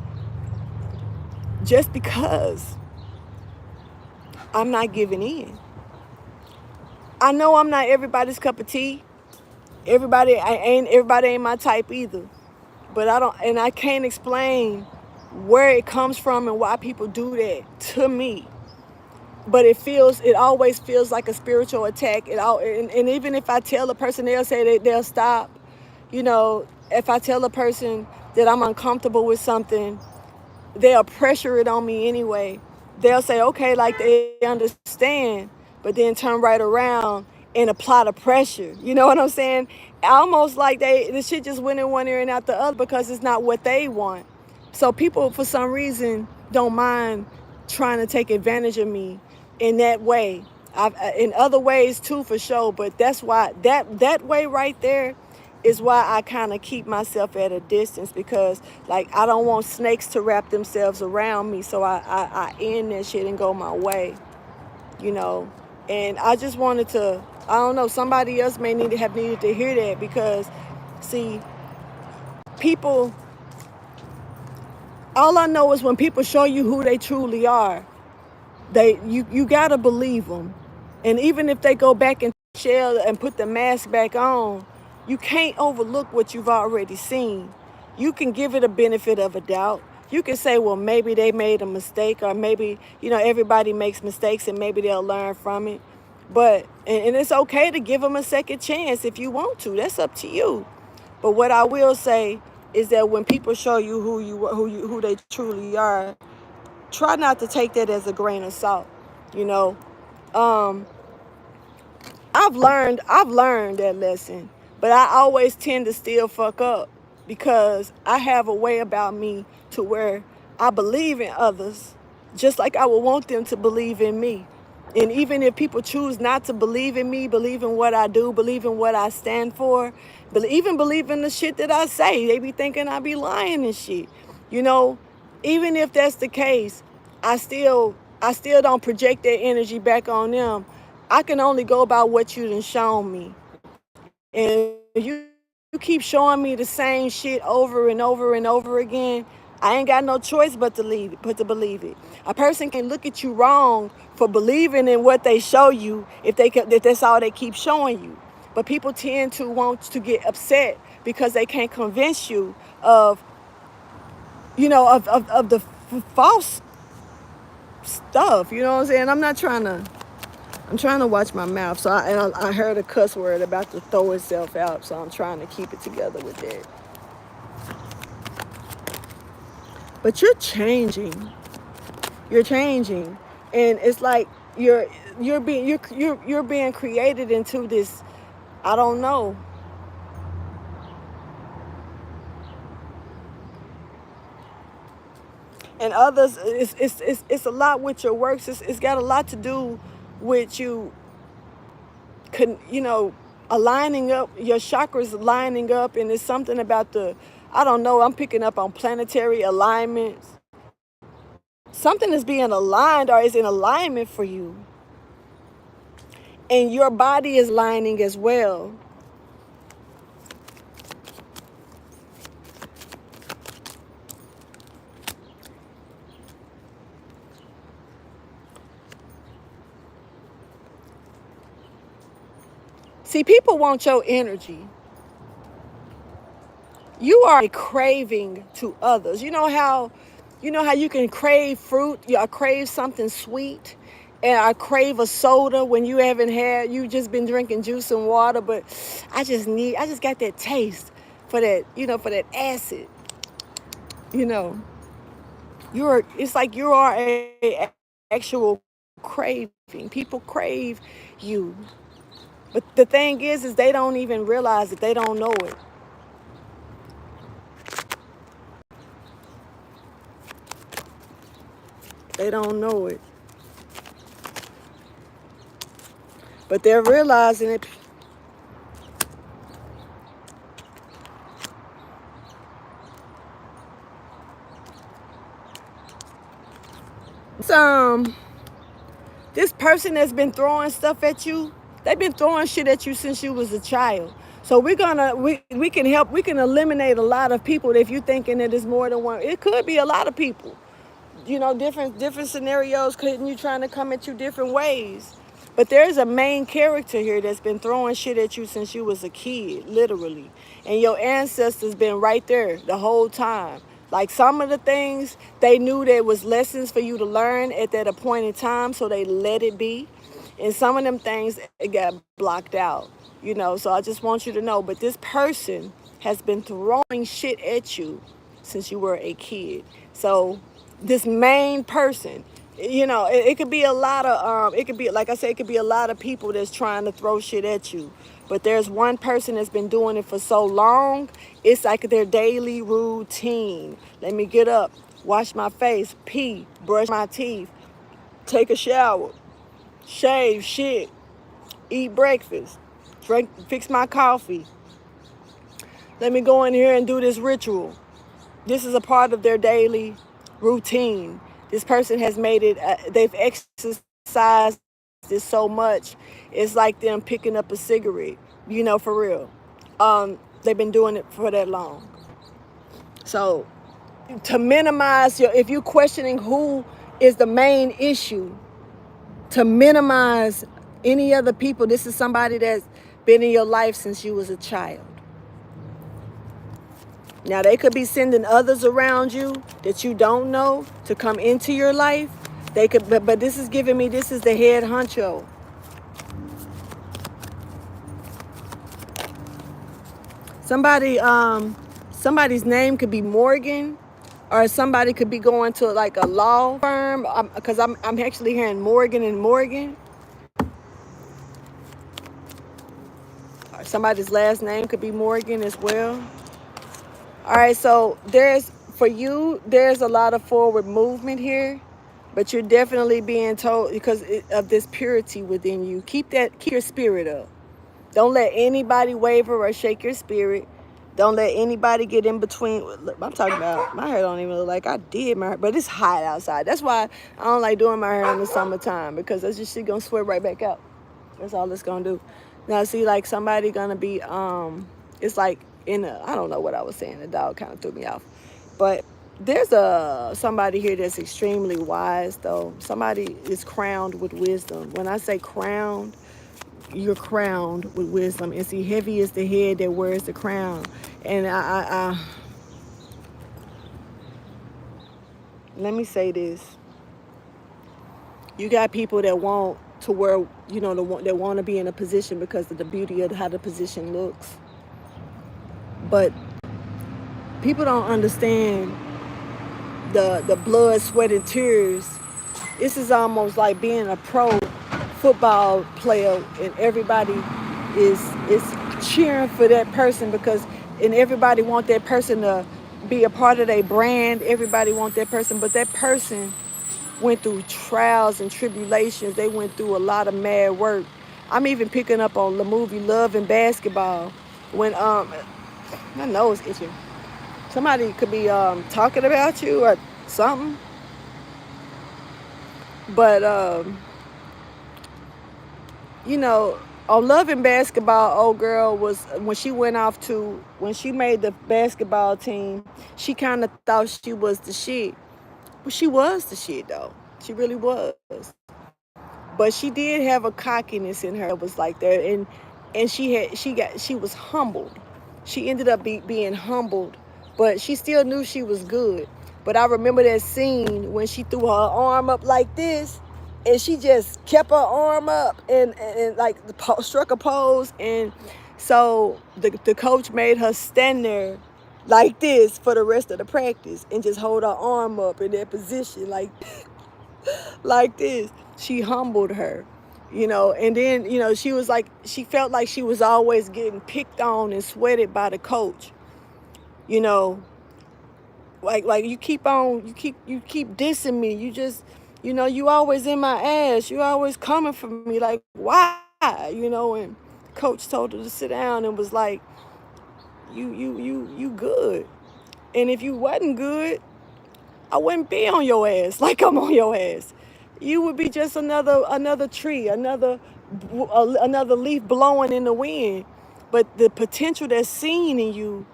just because I'm not giving in. I know I'm not everybody's cup of tea. Everybody ain't my type either. But I can't explain where it comes from and why people do that to me. But it always feels like a spiritual attack. And even if I tell a person, they'll say that they'll stop. If I tell a person that I'm uncomfortable with something, they'll pressure it on me anyway. They'll say, okay, like they understand, but then turn right around and apply the pressure. You know what I'm saying? Almost like the shit just went in one ear and out the other because it's not what they want. So people, for some reason, don't mind trying to take advantage of me in that way. In other ways too, for sure. But that's why that way right there is why I kind of keep myself at a distance, because like I don't want snakes to wrap themselves around me. So I end that shit and go my way, And I just wanted to, I don't know, somebody else may have needed to hear that, because see, people, all I know is when people show you who they truly are, you gotta believe them. And even if they go back and shell and put the mask back on, you can't overlook what you've already seen. You can give it a benefit of a doubt. You can say, well, maybe they made a mistake, or maybe, everybody makes mistakes and maybe they'll learn from it. But, and it's okay to give them a second chance if you want to. That's up to you. But what I will say is that when people show you who they truly are, try not to take that as a grain of salt. Um, I've learned that lesson, but I always tend to still fuck up because I have a way about me to where I believe in others just like I would want them to believe in me. And even if people choose not to believe in me, believe in what I do, believe in what I stand for, even believe in the shit that I say, they be thinking I be lying and shit. Even if that's the case, I still don't project that energy back on them. I can only go about what you done shown me. And you keep showing me the same shit over and over and over again, I ain't got no choice but to believe it. A person can look at you wrong for believing in what they show you if that's all they keep showing you. But people tend to want to get upset because they can't convince you of the false stuff. You know what I'm saying? I'm trying to watch my mouth. So I heard a cuss word about to throw itself out. So I'm trying to keep it together with that. But you're changing. You're changing, and it's like you're being created into this. I don't know. And others, it's a lot with your works. It's got a lot to do with you. Aligning up your chakras, lining up, and it's something about I don't know. I'm picking up on planetary alignments. Something is being aligned or is in alignment for you. and your body is lining as well. See, people want your energy. You are a craving to others. You know how you can crave fruit, I crave something sweet, and I crave a soda when you just been drinking juice and water, but I just got that taste for that acid. You know, it's like you are a actual craving. People crave you. But the thing is they don't even realize it. They don't know it. They don't know it. But they're realizing it. Um, this person that's been throwing stuff at you, they've been throwing shit at you since you was a child. So we can help, we can eliminate a lot of people if you're thinking that it's more than one. It could be a lot of people. Different scenarios, couldn't you trying to come at you different ways. But there's a main character here that's been throwing shit at you since you was a kid, literally. And your ancestors been right there the whole time. Like some of the things, they knew there was lessons for you to learn at that appointed time, so they let it be. And some of them things, it got blocked out. So I just want you to know, but this person has been throwing shit at you since you were a kid. So this main person, it could be a lot of it could be, like I said, it could be a lot of people that's trying to throw shit at you, but there's one person that's been doing it for so long. It's like their daily routine. Let me get up, wash my face, pee, brush my teeth, take a shower, shave, shit, eat breakfast, drink, fix my coffee. Let me go in here and do this ritual. This is a part of their daily routine. This person has made it, they've exercised this so much. It's like them picking up a cigarette, for real. They've been doing it for that long. So to minimize if you're questioning who is the main issue, to minimize any other people, this is somebody that's been in your life since you was a child. Now, they could be sending others around you that you don't know to come into your life. They could, but this is giving me, this is the head honcho. Somebody's name could be Morgan, or somebody could be going to like a law firm, because I'm actually hearing Morgan and Morgan. Somebody's last name could be Morgan as well. All right, so there's a lot of forward movement here, but you're definitely being told, because of this purity within you. Keep your spirit up. Don't let anybody waver or shake your spirit. Don't let anybody get in between. Look, I'm talking about, my hair don't even look like I did my hair, but it's hot outside. That's why I don't like doing my hair in the summertime, because that's just shit gonna sweat right back out. That's all it's gonna do. Now, see, like somebody gonna be, it's like I don't know what I was saying. The dog kind of threw me off. But there's somebody here that's extremely wise, though. Somebody is crowned with wisdom. When I say crowned, you're crowned with wisdom. And see, heavy is the head that wears the crown. And let me say this. You got people that want to wear, that want to be in a position because of the beauty of how the position looks. But people don't understand the blood, sweat, and tears. This is almost like being a pro football player, and everybody is cheering for that person, and everybody want that person to be a part of their brand. Everybody want that person, but that person went through trials and tribulations. They went through a lot of mad work. I'm even picking up on the movie Love and Basketball, when my nose itching. Somebody could be talking about you or something, but you know, on Loving Basketball, old girl was when she went off to when she made the basketball team. She kind of thought she was the shit, but she was the shit though. She really was. But she did have a cockiness in her that was like that, and she was humbled. She ended up being humbled, but she still knew she was good. But I remember that scene when she threw her arm up like this, and she just kept her arm up and like struck a pose, and so the coach made her stand there like this for the rest of the practice and just hold her arm up in that position like this. She humbled her, and then, she was like, she felt like she was always getting picked on and sweated by the coach, you know, like you keep dissing me. You just, you always in my ass. You always coming for me. Like, why? And coach told her to sit down and was like, you good. And if you wasn't good, I wouldn't be on your ass like I'm on your ass. You would be just another tree, another leaf blowing in the wind. But the potential that's seen in you,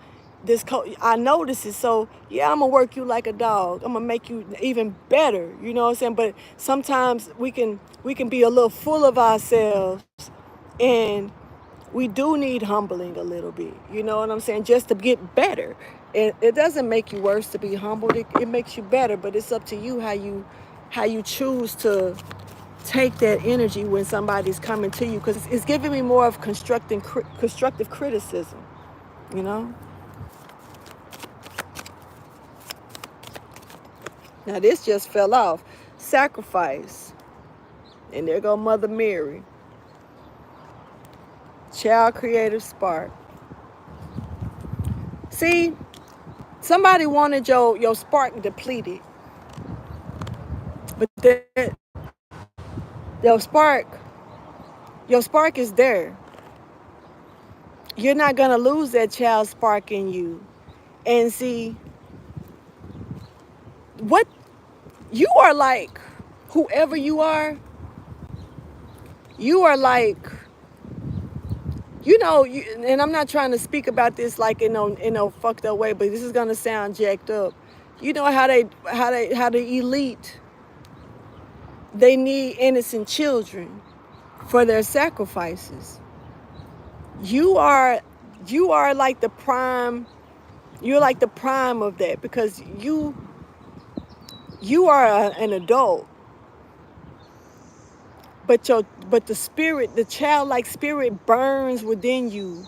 I notice it. So yeah, I'm gonna work you like a dog. I'm gonna make you even better. You know what I'm saying? But sometimes we can be a little full of ourselves, and we do need humbling a little bit. You know what I'm saying? Just to get better. It doesn't make you worse to be humbled. It makes you better, but it's up to you how you choose to take that energy when somebody's coming to you, because it's giving me more of constructive criticism. You know. Now this just fell off. Sacrifice, and there go Mother Mary. Child creative spark. See, somebody wanted your spark depleted, but your spark your spark is there. You're not gonna lose that child spark in you. And see, what you are like, whoever you are like, and I'm not trying to speak about this like in no fucked up way, but this is gonna sound jacked up. You know how the elite, they need innocent children for their sacrifices. You are you are like the prime. You're like the prime of that, because you are an adult, but the spirit, the childlike spirit, burns within you.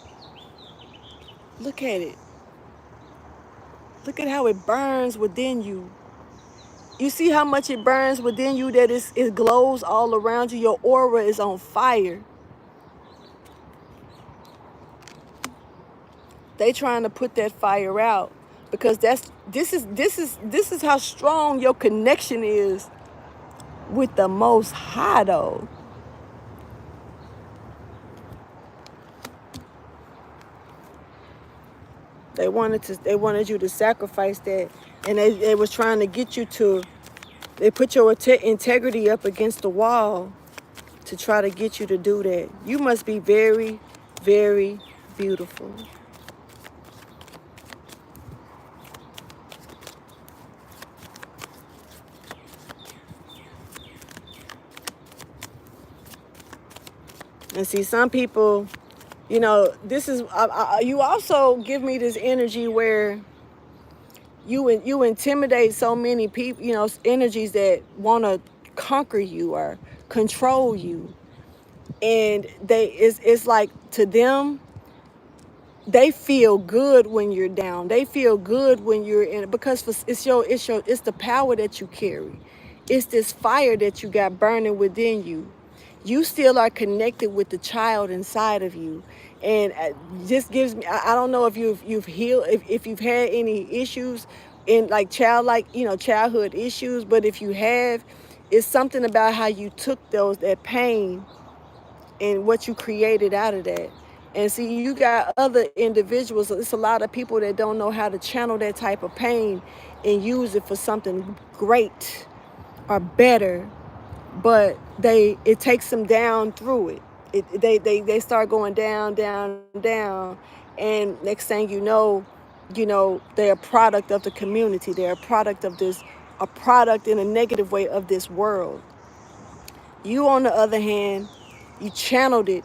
Look at it. Look at how it burns within you. You see how much it burns within you, that it glows all around you. Your aura is on fire. They trying to put that fire out, because this is how strong your connection is with the Most High, though. They wanted you to sacrifice that, and they was trying to get you to. They put your integrity up against the wall to try to get you to do that. You must be very, very beautiful. And see, some people, this is you also give me this energy where you intimidate so many people, energies that want to conquer you or control you. And it's like, to them, they feel good when you're down. They feel good when you're in, because it's the power that you carry. It's this fire that you got burning within you. You still are connected with the child inside of you. And this gives me, I don't know if you've healed, if you've had any issues in like childhood issues, but if you have, it's something about how you took that pain and what you created out of that. And see, you got other individuals. It's a lot of people that don't know how to channel that type of pain and use it for something great or better, but it takes them down through it. They start going down, down, down, and next thing they're a product of the community. They're a product of this, a product in a negative way of this world. You, on the other hand, you channeled it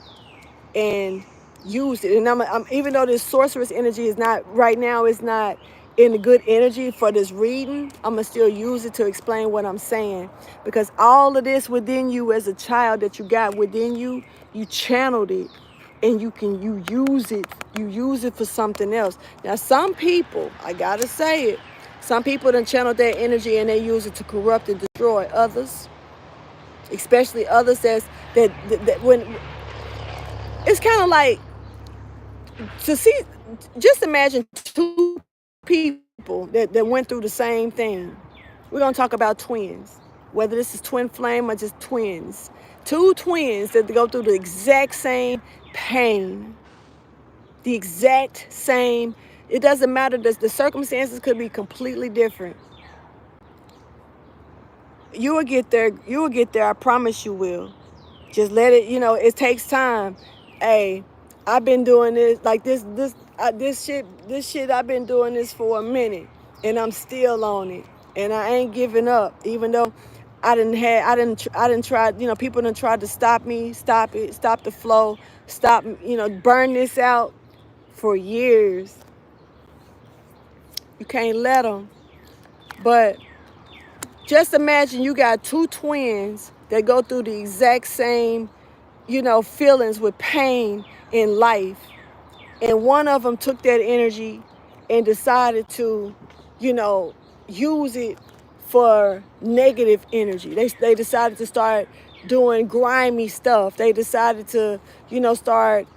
and used it. And I'm even though this sorceress energy is not right now, is not in a good energy for this reading, I'm gonna still use it to explain what I'm saying, because all of this within you as a child that you got within you, you channeled it, and you use it for something else. Now some people, I gotta say it, some people done channeled their energy and they use it to corrupt and destroy others, especially others that when it's kind of like, to see, just imagine two people that went through the same thing. We're going to talk about twins, whether this is twin flame or just twins. Two twins that go through the exact same pain, the exact same. It doesn't matter. The circumstances could be completely different. You will get there. You will get there. I promise you will. Just let it, it takes time. Hey, I've been doing this, like this shit, I've been doing this for a minute, and I'm still on it, and I ain't giving up, even though I didn't try, people done tried to stop me, stop it, stop the flow, stop, burn this out for years. You can't let them. But just imagine you got two twins that go through the exact same, feelings with pain in life. And one of them took that energy and decided to, use it for negative energy. They decided to start doing grimy stuff. They decided to, start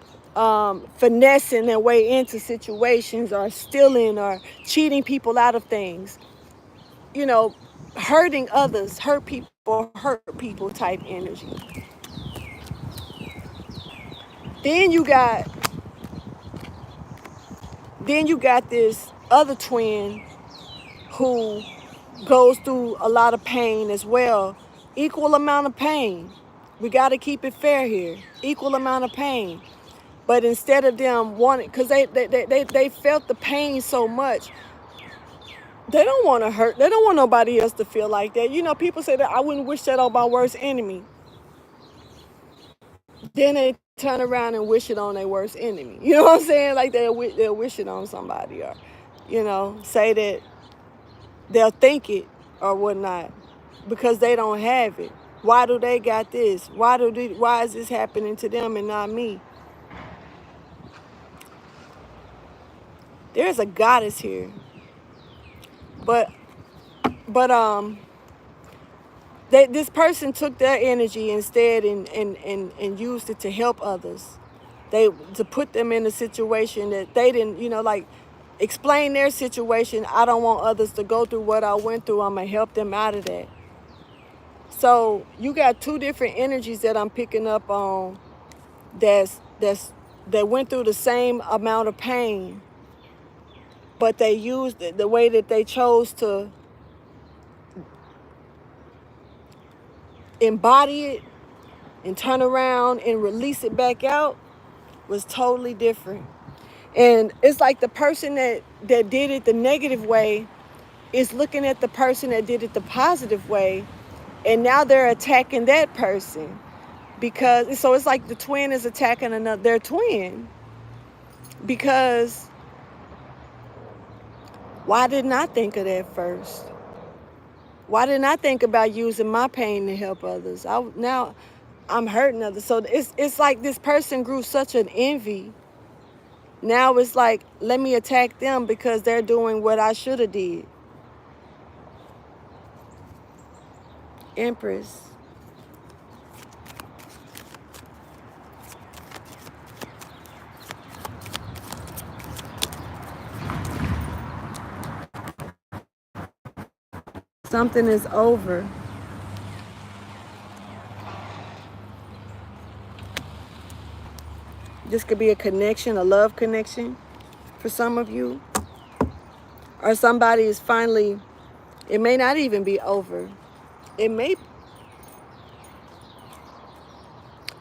finessing their way into situations, or stealing, or cheating people out of things. Hurting others, hurt people type energy. Then you got this other twin who goes through a lot of pain as well. Equal amount of pain. We got to keep it fair here. Equal amount of pain. But instead of them wanting, because they felt the pain so much, they don't want to hurt. They don't want nobody else to feel like that. People say that I wouldn't wish that on my worst enemy. Then they turn around and wish it on their worst enemy. You know what I'm saying? Like they'll wish it on somebody, or, say that they'll think it or whatnot, because they don't have it. Why do they got this? Why is this happening to them and not me? There's a goddess here. But this person took their energy instead and used it to help others. To put them in a situation that they didn't, like explain their situation. I don't want others to go through what I went through. I'm gonna help them out of that. So you got two different energies that I'm picking up on that went through the same amount of pain, but they used it, the way that they chose to embody it and turn around and release it back out was totally different. And it's like the person that did it the negative way is looking at the person that did it the positive way, and now they're attacking that person, because so it's like the twin is attacking their twin, because why didn't I think of that first? Why didn't I think about using my pain to help others? Now I'm hurting others. So it's like this person grew such an envy. Now it's like, let me attack them because they're doing what I should have did. Empress. Something is over. This could be a connection, a love connection for some of you. Or somebody is finally, it may not even be over. It may,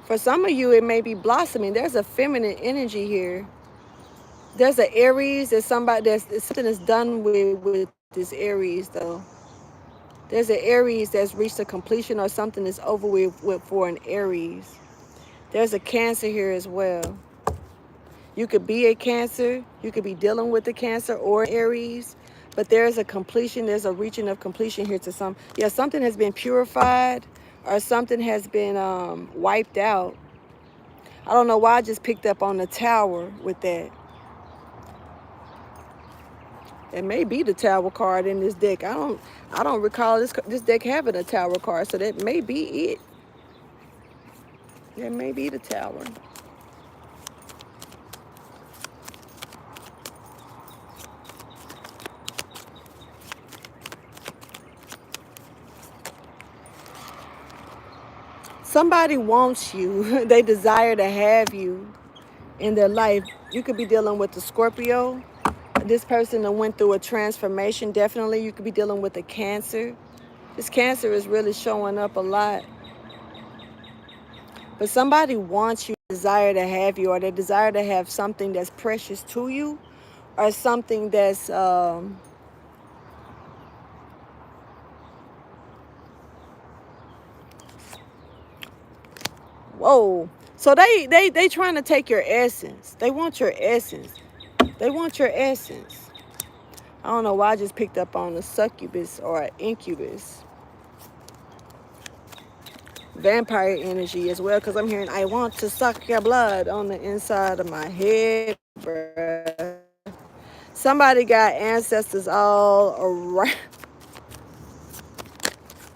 For some of you, it may be blossoming. There's a feminine energy here. There's an Aries. There's somebody. There's something that's done with this Aries though. There's an Aries that's reached a completion or something that's over with for an Aries. There's a Cancer here as well. You could be a Cancer. You could be dealing with the Cancer or Aries. But there's a completion. There's a reaching of completion here to some. Yeah, something has been purified or something has been wiped out. I don't know why I just picked up on the Tower with that. It may be the Tower card in this deck. I don't recall this deck having a Tower card, so that may be it. That may be the Tower. Somebody wants you. They desire to have you in their life. You could be dealing with the Scorpio. This person that went through a transformation. Definitely you could be dealing with a Cancer. This Cancer is really showing up a lot. But somebody wants you, desire to have you, or they desire to have something that's precious to you, or something that's whoa. So they trying to take your essence. They want your essence. They want your essence. I don't know why I just picked up on a succubus or an incubus. Vampire energy as well, because I'm hearing I want to suck your blood on the inside of my head, bruh. Somebody got ancestors all around.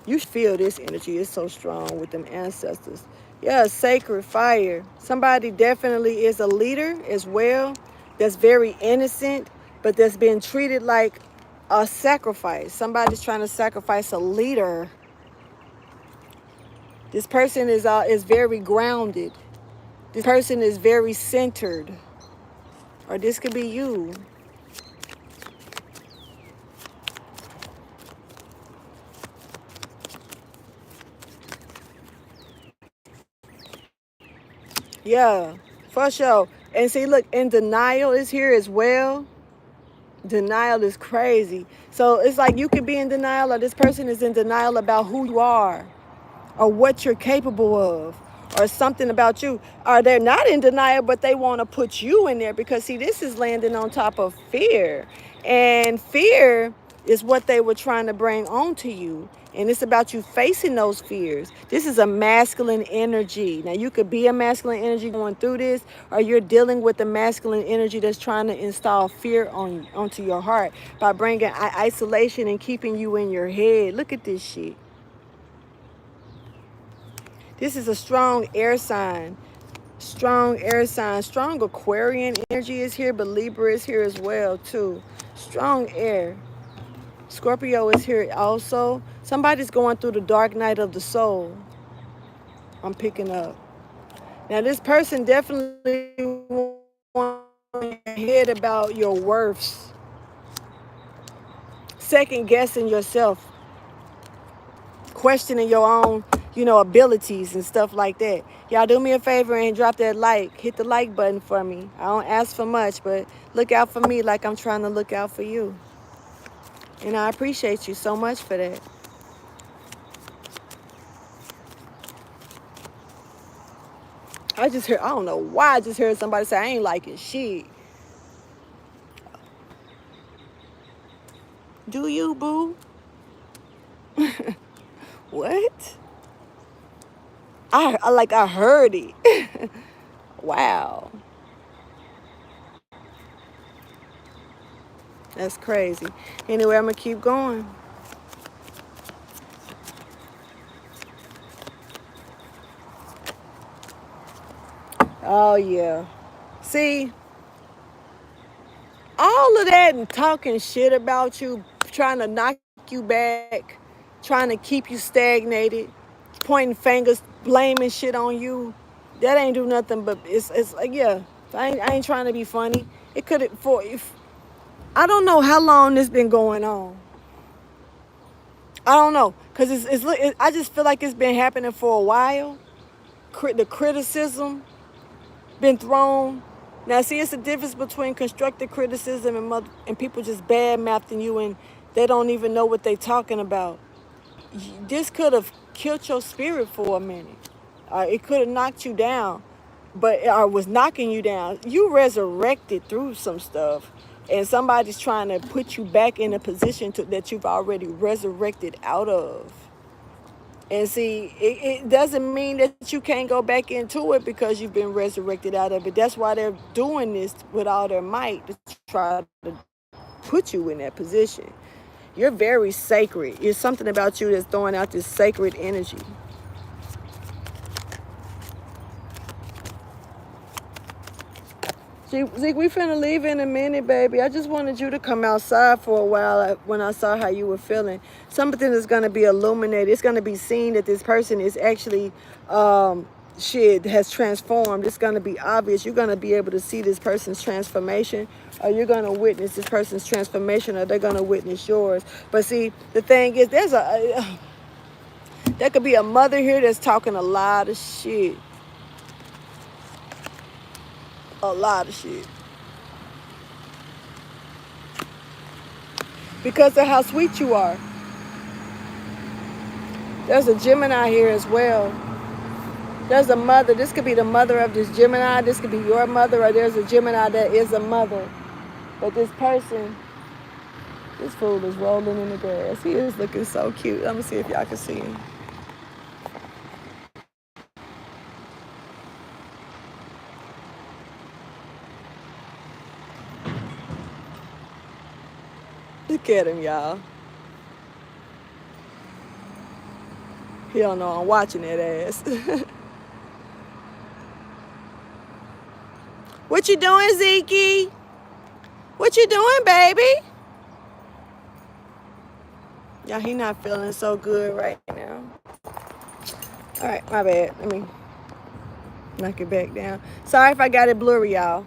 You feel this energy is so strong with them ancestors. Yeah, sacred fire. Somebody definitely is a leader as well. That's very innocent, but that's been treated like a sacrifice. Somebody's trying to sacrifice a leader. This person is very grounded. This person is very centered. Or this could be you. Yeah, for sure. And see, look, and denial is here as well. Denial is crazy. So it's like you could be in denial, or this person is in denial about who you are, or what you're capable of, or something about you. Or they're not in denial, but they want to put you in there because, see, this is landing on top of fear. And fear is what they were trying to bring onto you. And it's about you facing those fears. This is a masculine energy. Now, you could be a masculine energy going through this, or you're dealing with the masculine energy that's trying to install fear onto your heart by bringing isolation and keeping you in your head. Look at this shit. This is a strong air sign. Strong air sign. Strong Aquarian energy is here, but Libra is here as well, too. Strong air. Scorpio is here also. Somebody's going through the dark night of the soul. I'm picking up. Now, this person definitely wants to hear about your worths. Second guessing yourself. Questioning your own, abilities and stuff like that. Y'all do me a favor and drop that like. Hit the like button for me. I don't ask for much, but look out for me like I'm trying to look out for you. And I appreciate you so much for that. I don't know why I just heard somebody say I ain't liking shit. Do you, boo? What? I heard it. Wow. That's crazy. Anyway, I'm going to keep going. Oh, yeah. See, all of that and talking shit about you, trying to knock you back, trying to keep you stagnated, pointing fingers, blaming shit on you, that ain't do nothing but it's like, yeah, I ain't trying to be funny. It could for if I don't know how long this been going on. I don't know, cause I just feel like it's been happening for a while. the criticism been thrown. Now, see, it's the difference between constructive criticism and people just bad mouthing you and they don't even know what they talking about. This could have killed your spirit for a minute. It could have knocked you down, but I was knocking you down. You resurrected through some stuff, and somebody's trying to put you back in a position that you've already resurrected out of. And see, it doesn't mean that you can't go back into it because you've been resurrected out of it. That's why they're doing this with all their might to try to put you in that position. You're very sacred. It's something about you that's throwing out this sacred energy. Zeke, we finna leave in a minute, baby. I just wanted you to come outside for a while when I saw how you were feeling. Something is going to be illuminated. It's going to be seen that this person is actually, has transformed. It's going to be obvious. You're going to be able to see this person's transformation, or you're going to witness this person's transformation, or they're going to witness yours. But see, the thing is, there could be a mother here that's talking a lot of shit. A lot of shit. Because of how sweet you are. There's a Gemini here as well. There's a mother. This could be the mother of this Gemini. This could be your mother, or there's a Gemini that is a mother. But this person, this fool is rolling in the grass. He is looking so cute. Let me see if y'all can see him. Look at him, y'all. He don't know I'm watching that ass. What you doing, Zeke? What you doing, baby? Yeah, he not feeling so good right now. All right, my bad. Let me knock it back down. Sorry if I got it blurry, y'all.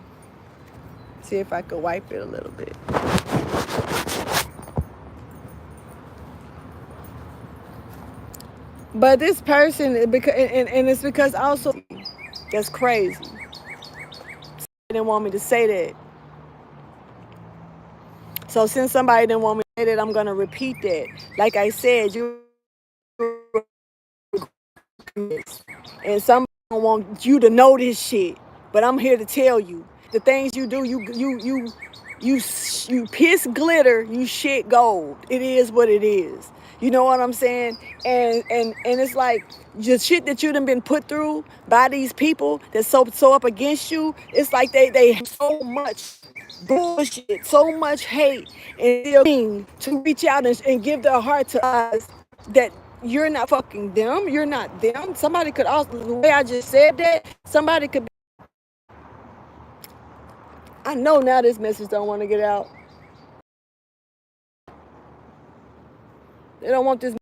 See if I could wipe it a little bit. But this person, and it's because also, that's crazy. They didn't want me to say that. So since somebody didn't want me to say that, I'm going to repeat that. Like I said, you and somebody don't want you to know this shit. But I'm here to tell you. The things you do, you piss glitter, you shit gold. It is what it is. You know what I'm saying? And it's like the shit that you done been put through by these people that's so up against you. It's like they have so much bullshit, so much hate, and they're to reach out and give their heart to us that you're not fucking them. You're not them. Somebody could also, the way I just said that, somebody could be, I know now this message don't want to get out. They don't want this.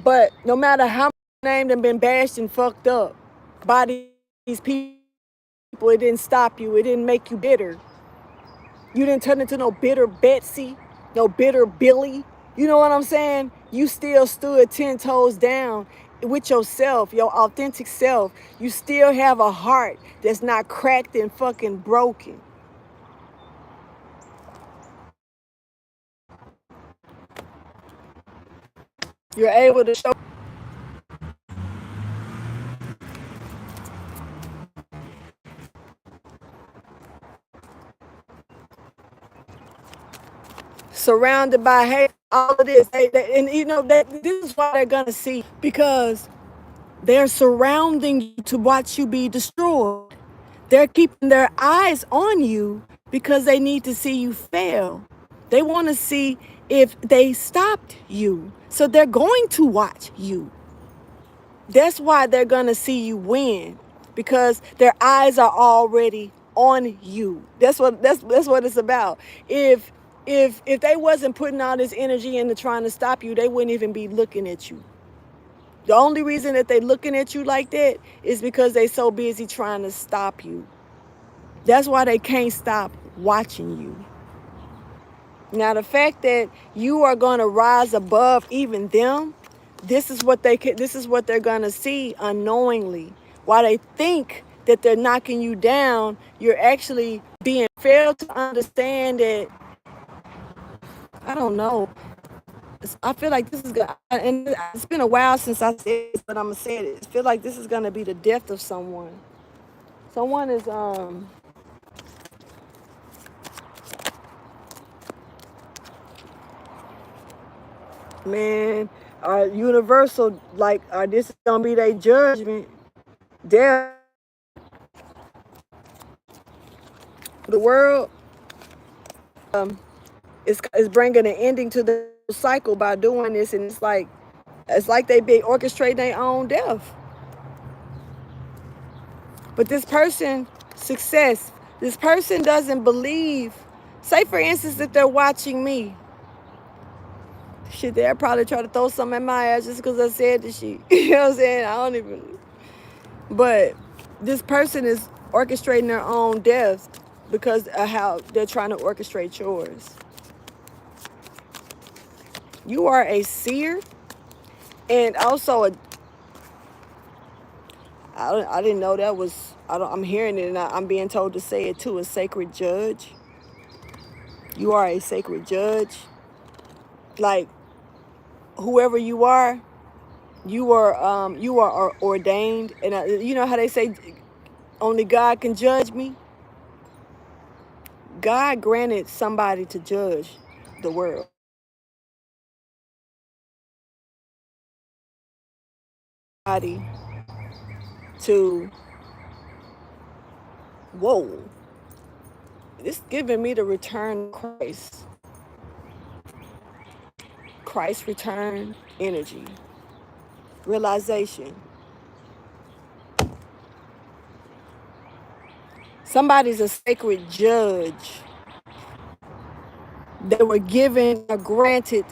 But no matter how many names have been bashed and fucked up by these people, it didn't stop you. It didn't make you bitter. You didn't turn into no bitter Betsy, no bitter Billy. You know what I'm saying? You still stood 10 toes down with yourself, your authentic self. You still have a heart that's not cracked and fucking broken. You're able to show. Surrounded by hate, all of this. And you know, that this is why they're going to see, because they're surrounding you to watch you be destroyed. They're keeping their eyes on you because they need to see you fail. They want to see if they stopped you. So they're going to watch you. That's why they're going to see you win, because their eyes are already on you. That's what it's about. If they wasn't putting all this energy into trying to stop you, they wouldn't even be looking at you. The only reason that they looking at you like that is because they so busy trying to stop you. That's why they can't stop watching you. Now, the fact that you are going to rise above even them, this is what they're gonna see unknowingly. While they think that they're knocking you down, you're actually being failed to understand that, I don't know. I feel like this is gonna, and it's been a while since I said this, but I'm gonna say it. I feel like this is gonna be the death of someone. Someone is man, universal, like, this is gonna be their judgment. Death, the world, is bringing an ending to the cycle by doing this, and it's like they be orchestrating their own death. But this person, success, this person doesn't believe. Say, for instance, that they're watching me. Shit, they'll probably try to throw something at my ass just because I said the shit. You know what I'm saying? I don't even. But this person is orchestrating their own death because of how they're trying to orchestrate yours. You are a seer, and also I didn't know that was. I'm hearing it, and I'm being told to say it too. A sacred judge. You are a sacred judge. Like, whoever you are ordained, and you know how they say only God can judge me. God granted somebody to judge the world. Somebody to, whoa, this giving me the return of Christ. Christ return energy. Realization. Somebody's a sacred judge. They were given or granted.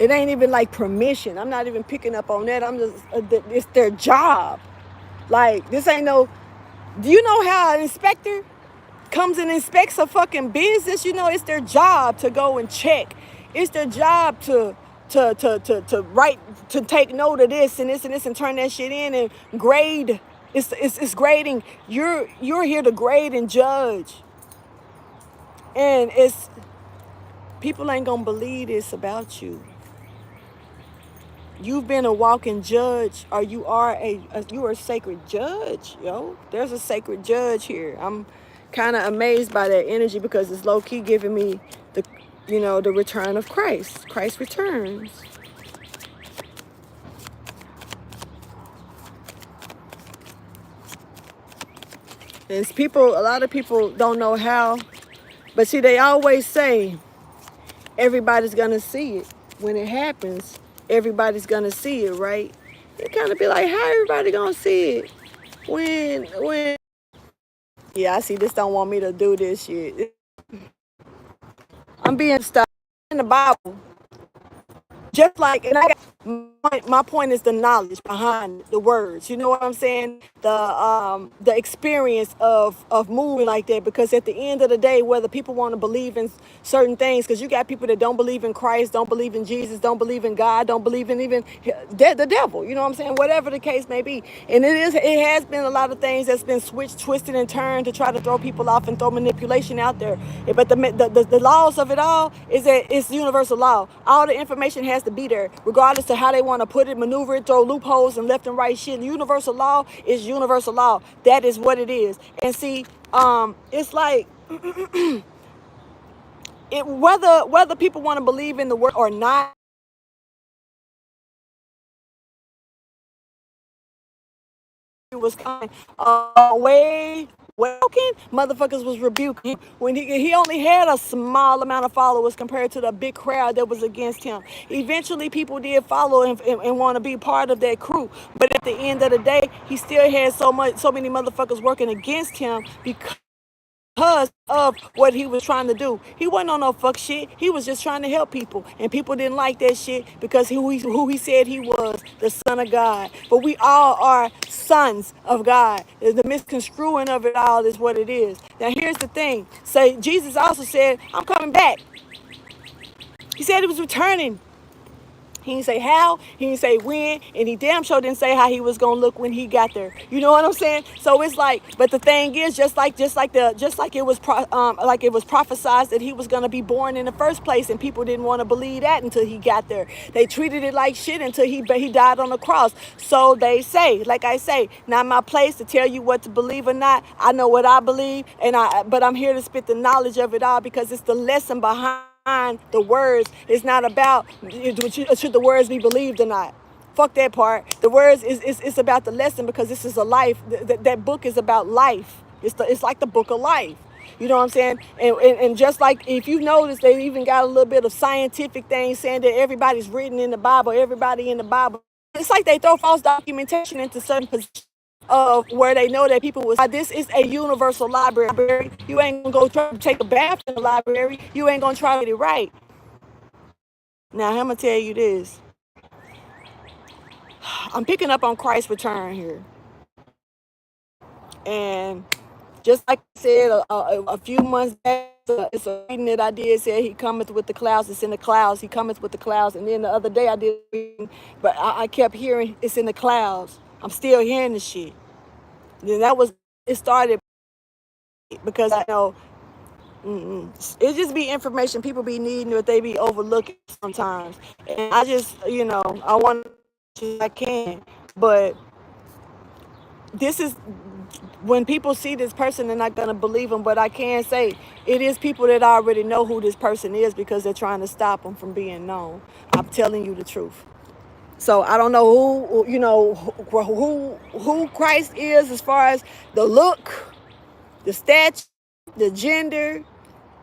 It ain't even like permission. I'm not even picking up on that. I'm just, it's their job. Like, this ain't no, do you know how an inspector comes and inspects a fucking business? You know, it's their job to go and check. It's their job to write, to take note of this and this and this and turn that shit in and grade. It's grading. You're here to grade and judge. And it's, people ain't gonna believe this about you. You've been a walking judge, or you are you are a sacred judge, yo. There's a sacred judge here. I'm kind of amazed by that energy because it's low key giving me the return of Christ. Christ returns. And a lot of people don't know how, but see, they always say everybody's gonna see it. When it happens, everybody's gonna see it, right? You kind of be like, how everybody gonna see it? When Yeah, I see this don't want me to do this shit. I'm being stopped in the Bible. Just like, and I got my point is the knowledge behind the words. You know what I'm saying? The experience of moving like that. Because at the end of the day, whether people want to believe in certain things, because you got people that don't believe in Christ, don't believe in Jesus, don't believe in God, don't believe in even the devil. You know what I'm saying? Whatever the case may be, and it has been a lot of things that's been switched, twisted, and turned to try to throw people off and throw manipulation out there. But the laws of it all is that it's universal law. All the information has to be there, regardless of how they want to put it, maneuver it, throw loopholes and left and right shit. Universal law is universal law. That is what it is. And see, it's like whether people want to believe in the word or not, it was coming way. Welcome, motherfuckers was rebuking when he only had a small amount of followers compared to the big crowd that was against him. Eventually, people did follow and want to be part of that crew, but at the end of the day, he still had so many motherfuckers working against him because of what he was trying to do. He wasn't on no fuck shit. He was just trying to help people, and people didn't like that shit because who he said he was, the son of God. But we all are sons of God. The misconstruing of it all is what it is. Now here's the thing. Say, Jesus also said, I'm coming back. He said he was returning. He didn't say how, he didn't say when, and he damn sure didn't say how he was gonna look when he got there. You know what I'm saying? So it's like, but the thing is, just like it was like it was prophesied that he was gonna be born in the first place, and people didn't want to believe that until he got there. They treated it like shit until he died on the cross. So they say, like I say, not my place to tell you what to believe or not. I know what I believe, but I'm here to spit the knowledge of it all, because it's the lesson behind the words. It's not about should the words be believed or not. Fuck that part. The words is about the lesson, because this is a life. That book is about life. It's like the book of life. You know what I'm saying? And just like, if you notice, they even got a little bit of scientific things saying that everybody's written in the Bible, everybody in the Bible. It's like they throw false documentation into certain positions of where they know that people was. This is a universal library. You ain't gonna go try to take a bath in the library. You ain't gonna try to get it right. Now I'm gonna tell you this. I'm picking up on Christ's return here, and just like I said a few months back, it's a reading that I did, said he cometh with the clouds. It's in the clouds. He cometh with the clouds. And then the other day I did, but I kept hearing it's in the clouds. I'm still hearing the shit. Then it started because I know it just be information people be needing, that they be overlooking sometimes. And I just, I want to, I can, but this is, when people see this person, they're not going to believe them. But I can say it is people that already know who this person is, because they're trying to stop them from being known. I'm telling you the truth. So I don't know who Christ is, as far as the look, the stature, the gender.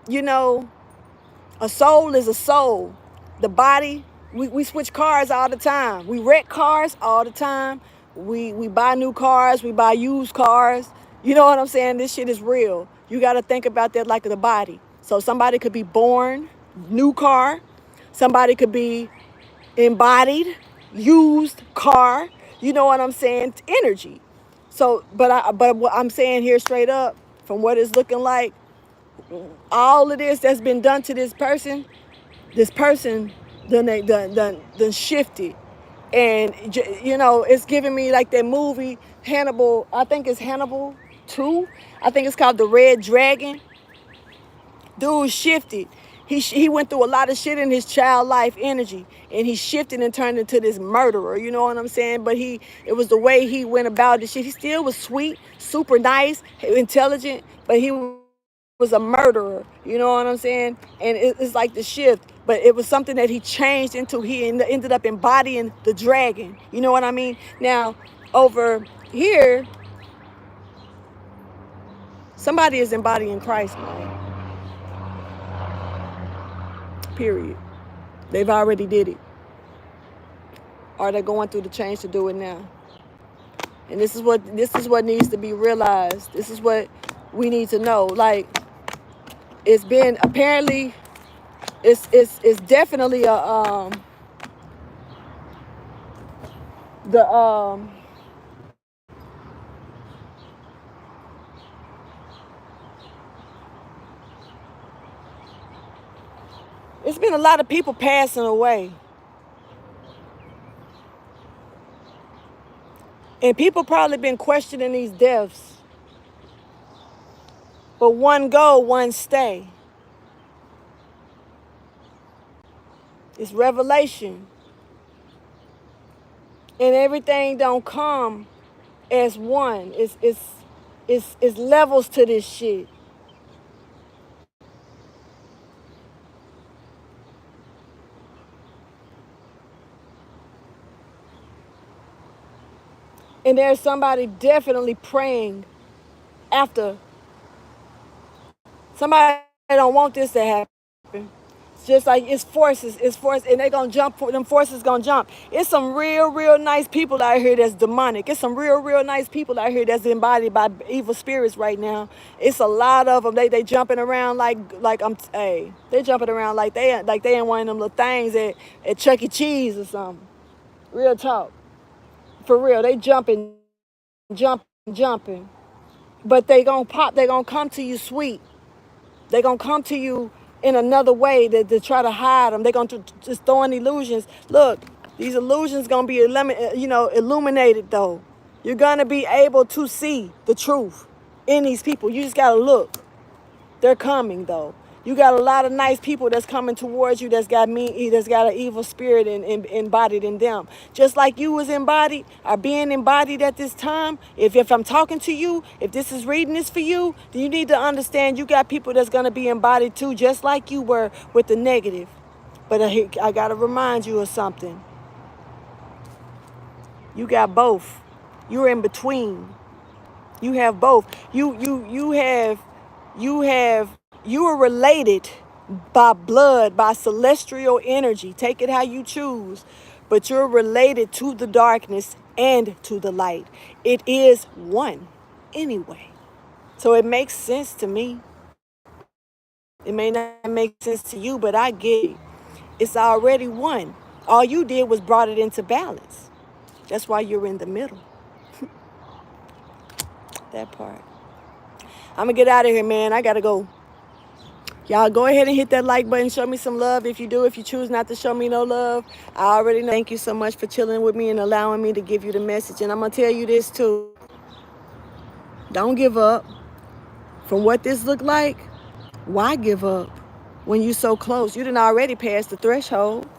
A soul is a soul. The body, we switch cars all the time. We wreck cars all the time. We buy new cars. We buy used cars. You know what I'm saying? This shit is real. You got to think about that like the body. So somebody could be born, new car. Somebody could be embodied, used car. You know what I'm saying? Energy. So, but what I'm saying here straight up, from what it's looking like, all of this that's been done to this person done shifted. And it's giving me like that movie Hannibal. I think it's Hannibal 2. I think it's called The Red Dragon. Dude shifted. He went through a lot of shit in his child life energy, and he shifted and turned into this murderer. You know what I'm saying? But it was the way he went about this shit. He still was sweet, super nice, intelligent, but he was a murderer. You know what I'm saying? And it's like the shift, but it was something that he changed into. He ended up embodying the dragon. You know what I mean? Now, over here, somebody is embodying Christ, man. Period. They've already did it. Or they're going through the change to do it now. And this is what needs to be realized. This is what we need to know. Like, it's been, apparently, it's definitely it's been a lot of people passing away. And people probably been questioning these deaths. But one go, one stay. It's revelation. And everything don't come as one. It's levels to this shit. And there's somebody definitely praying after. Somebody don't want this to happen. It's just like it's forces, and they gonna jump. Them forces gonna jump. It's some real nice people out here that's demonic. It's some real nice people out here that's embodied by evil spirits right now. It's a lot of them. They jumping around they jumping around like they in one of them little things at Chuck E. Cheese or something. Real talk. For real, they jumping. But they gonna pop. They gonna come to you sweet. They gonna come to you in another way to try to hide them. They gonna just throw in illusions. Look, These illusions going to be illuminated though. You're going to be able to see the truth in these people. You just got to look. They're coming though. You got a lot of nice people that's coming towards you that's got an evil spirit embodied in them. Just like you was embodied, or being embodied at this time. If I'm talking to you, if this is reading this for you, then you need to understand you got people that's going to be embodied too, just like you were with the negative. But I got to remind you of something. You got both. You're in between. You have both. You are related by blood, by celestial energy. Take it how you choose. But you're related to the darkness and to the light. It is one anyway. So it makes sense to me. It may not make sense to you, but I get it. It's already one. All you did was brought it into balance. That's why you're in the middle. That part. I'm going to get out of here, man. I got to go. Y'all go ahead and hit that like button. Show me some love if you do. If you choose not to show me no love, I already know. Thank you so much for chilling with me and allowing me to give you the message. And I'm going to tell you this too. Don't give up. From what this looked like, why give up when you're so close? You done already passed the threshold.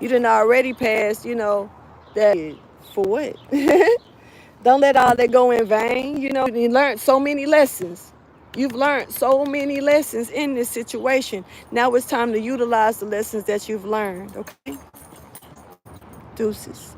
You done already passed, that. For what? Don't let all that go in vain. You learned so many lessons. You've learned so many lessons in this situation. Now it's time to utilize the lessons that you've learned, okay? Deuces.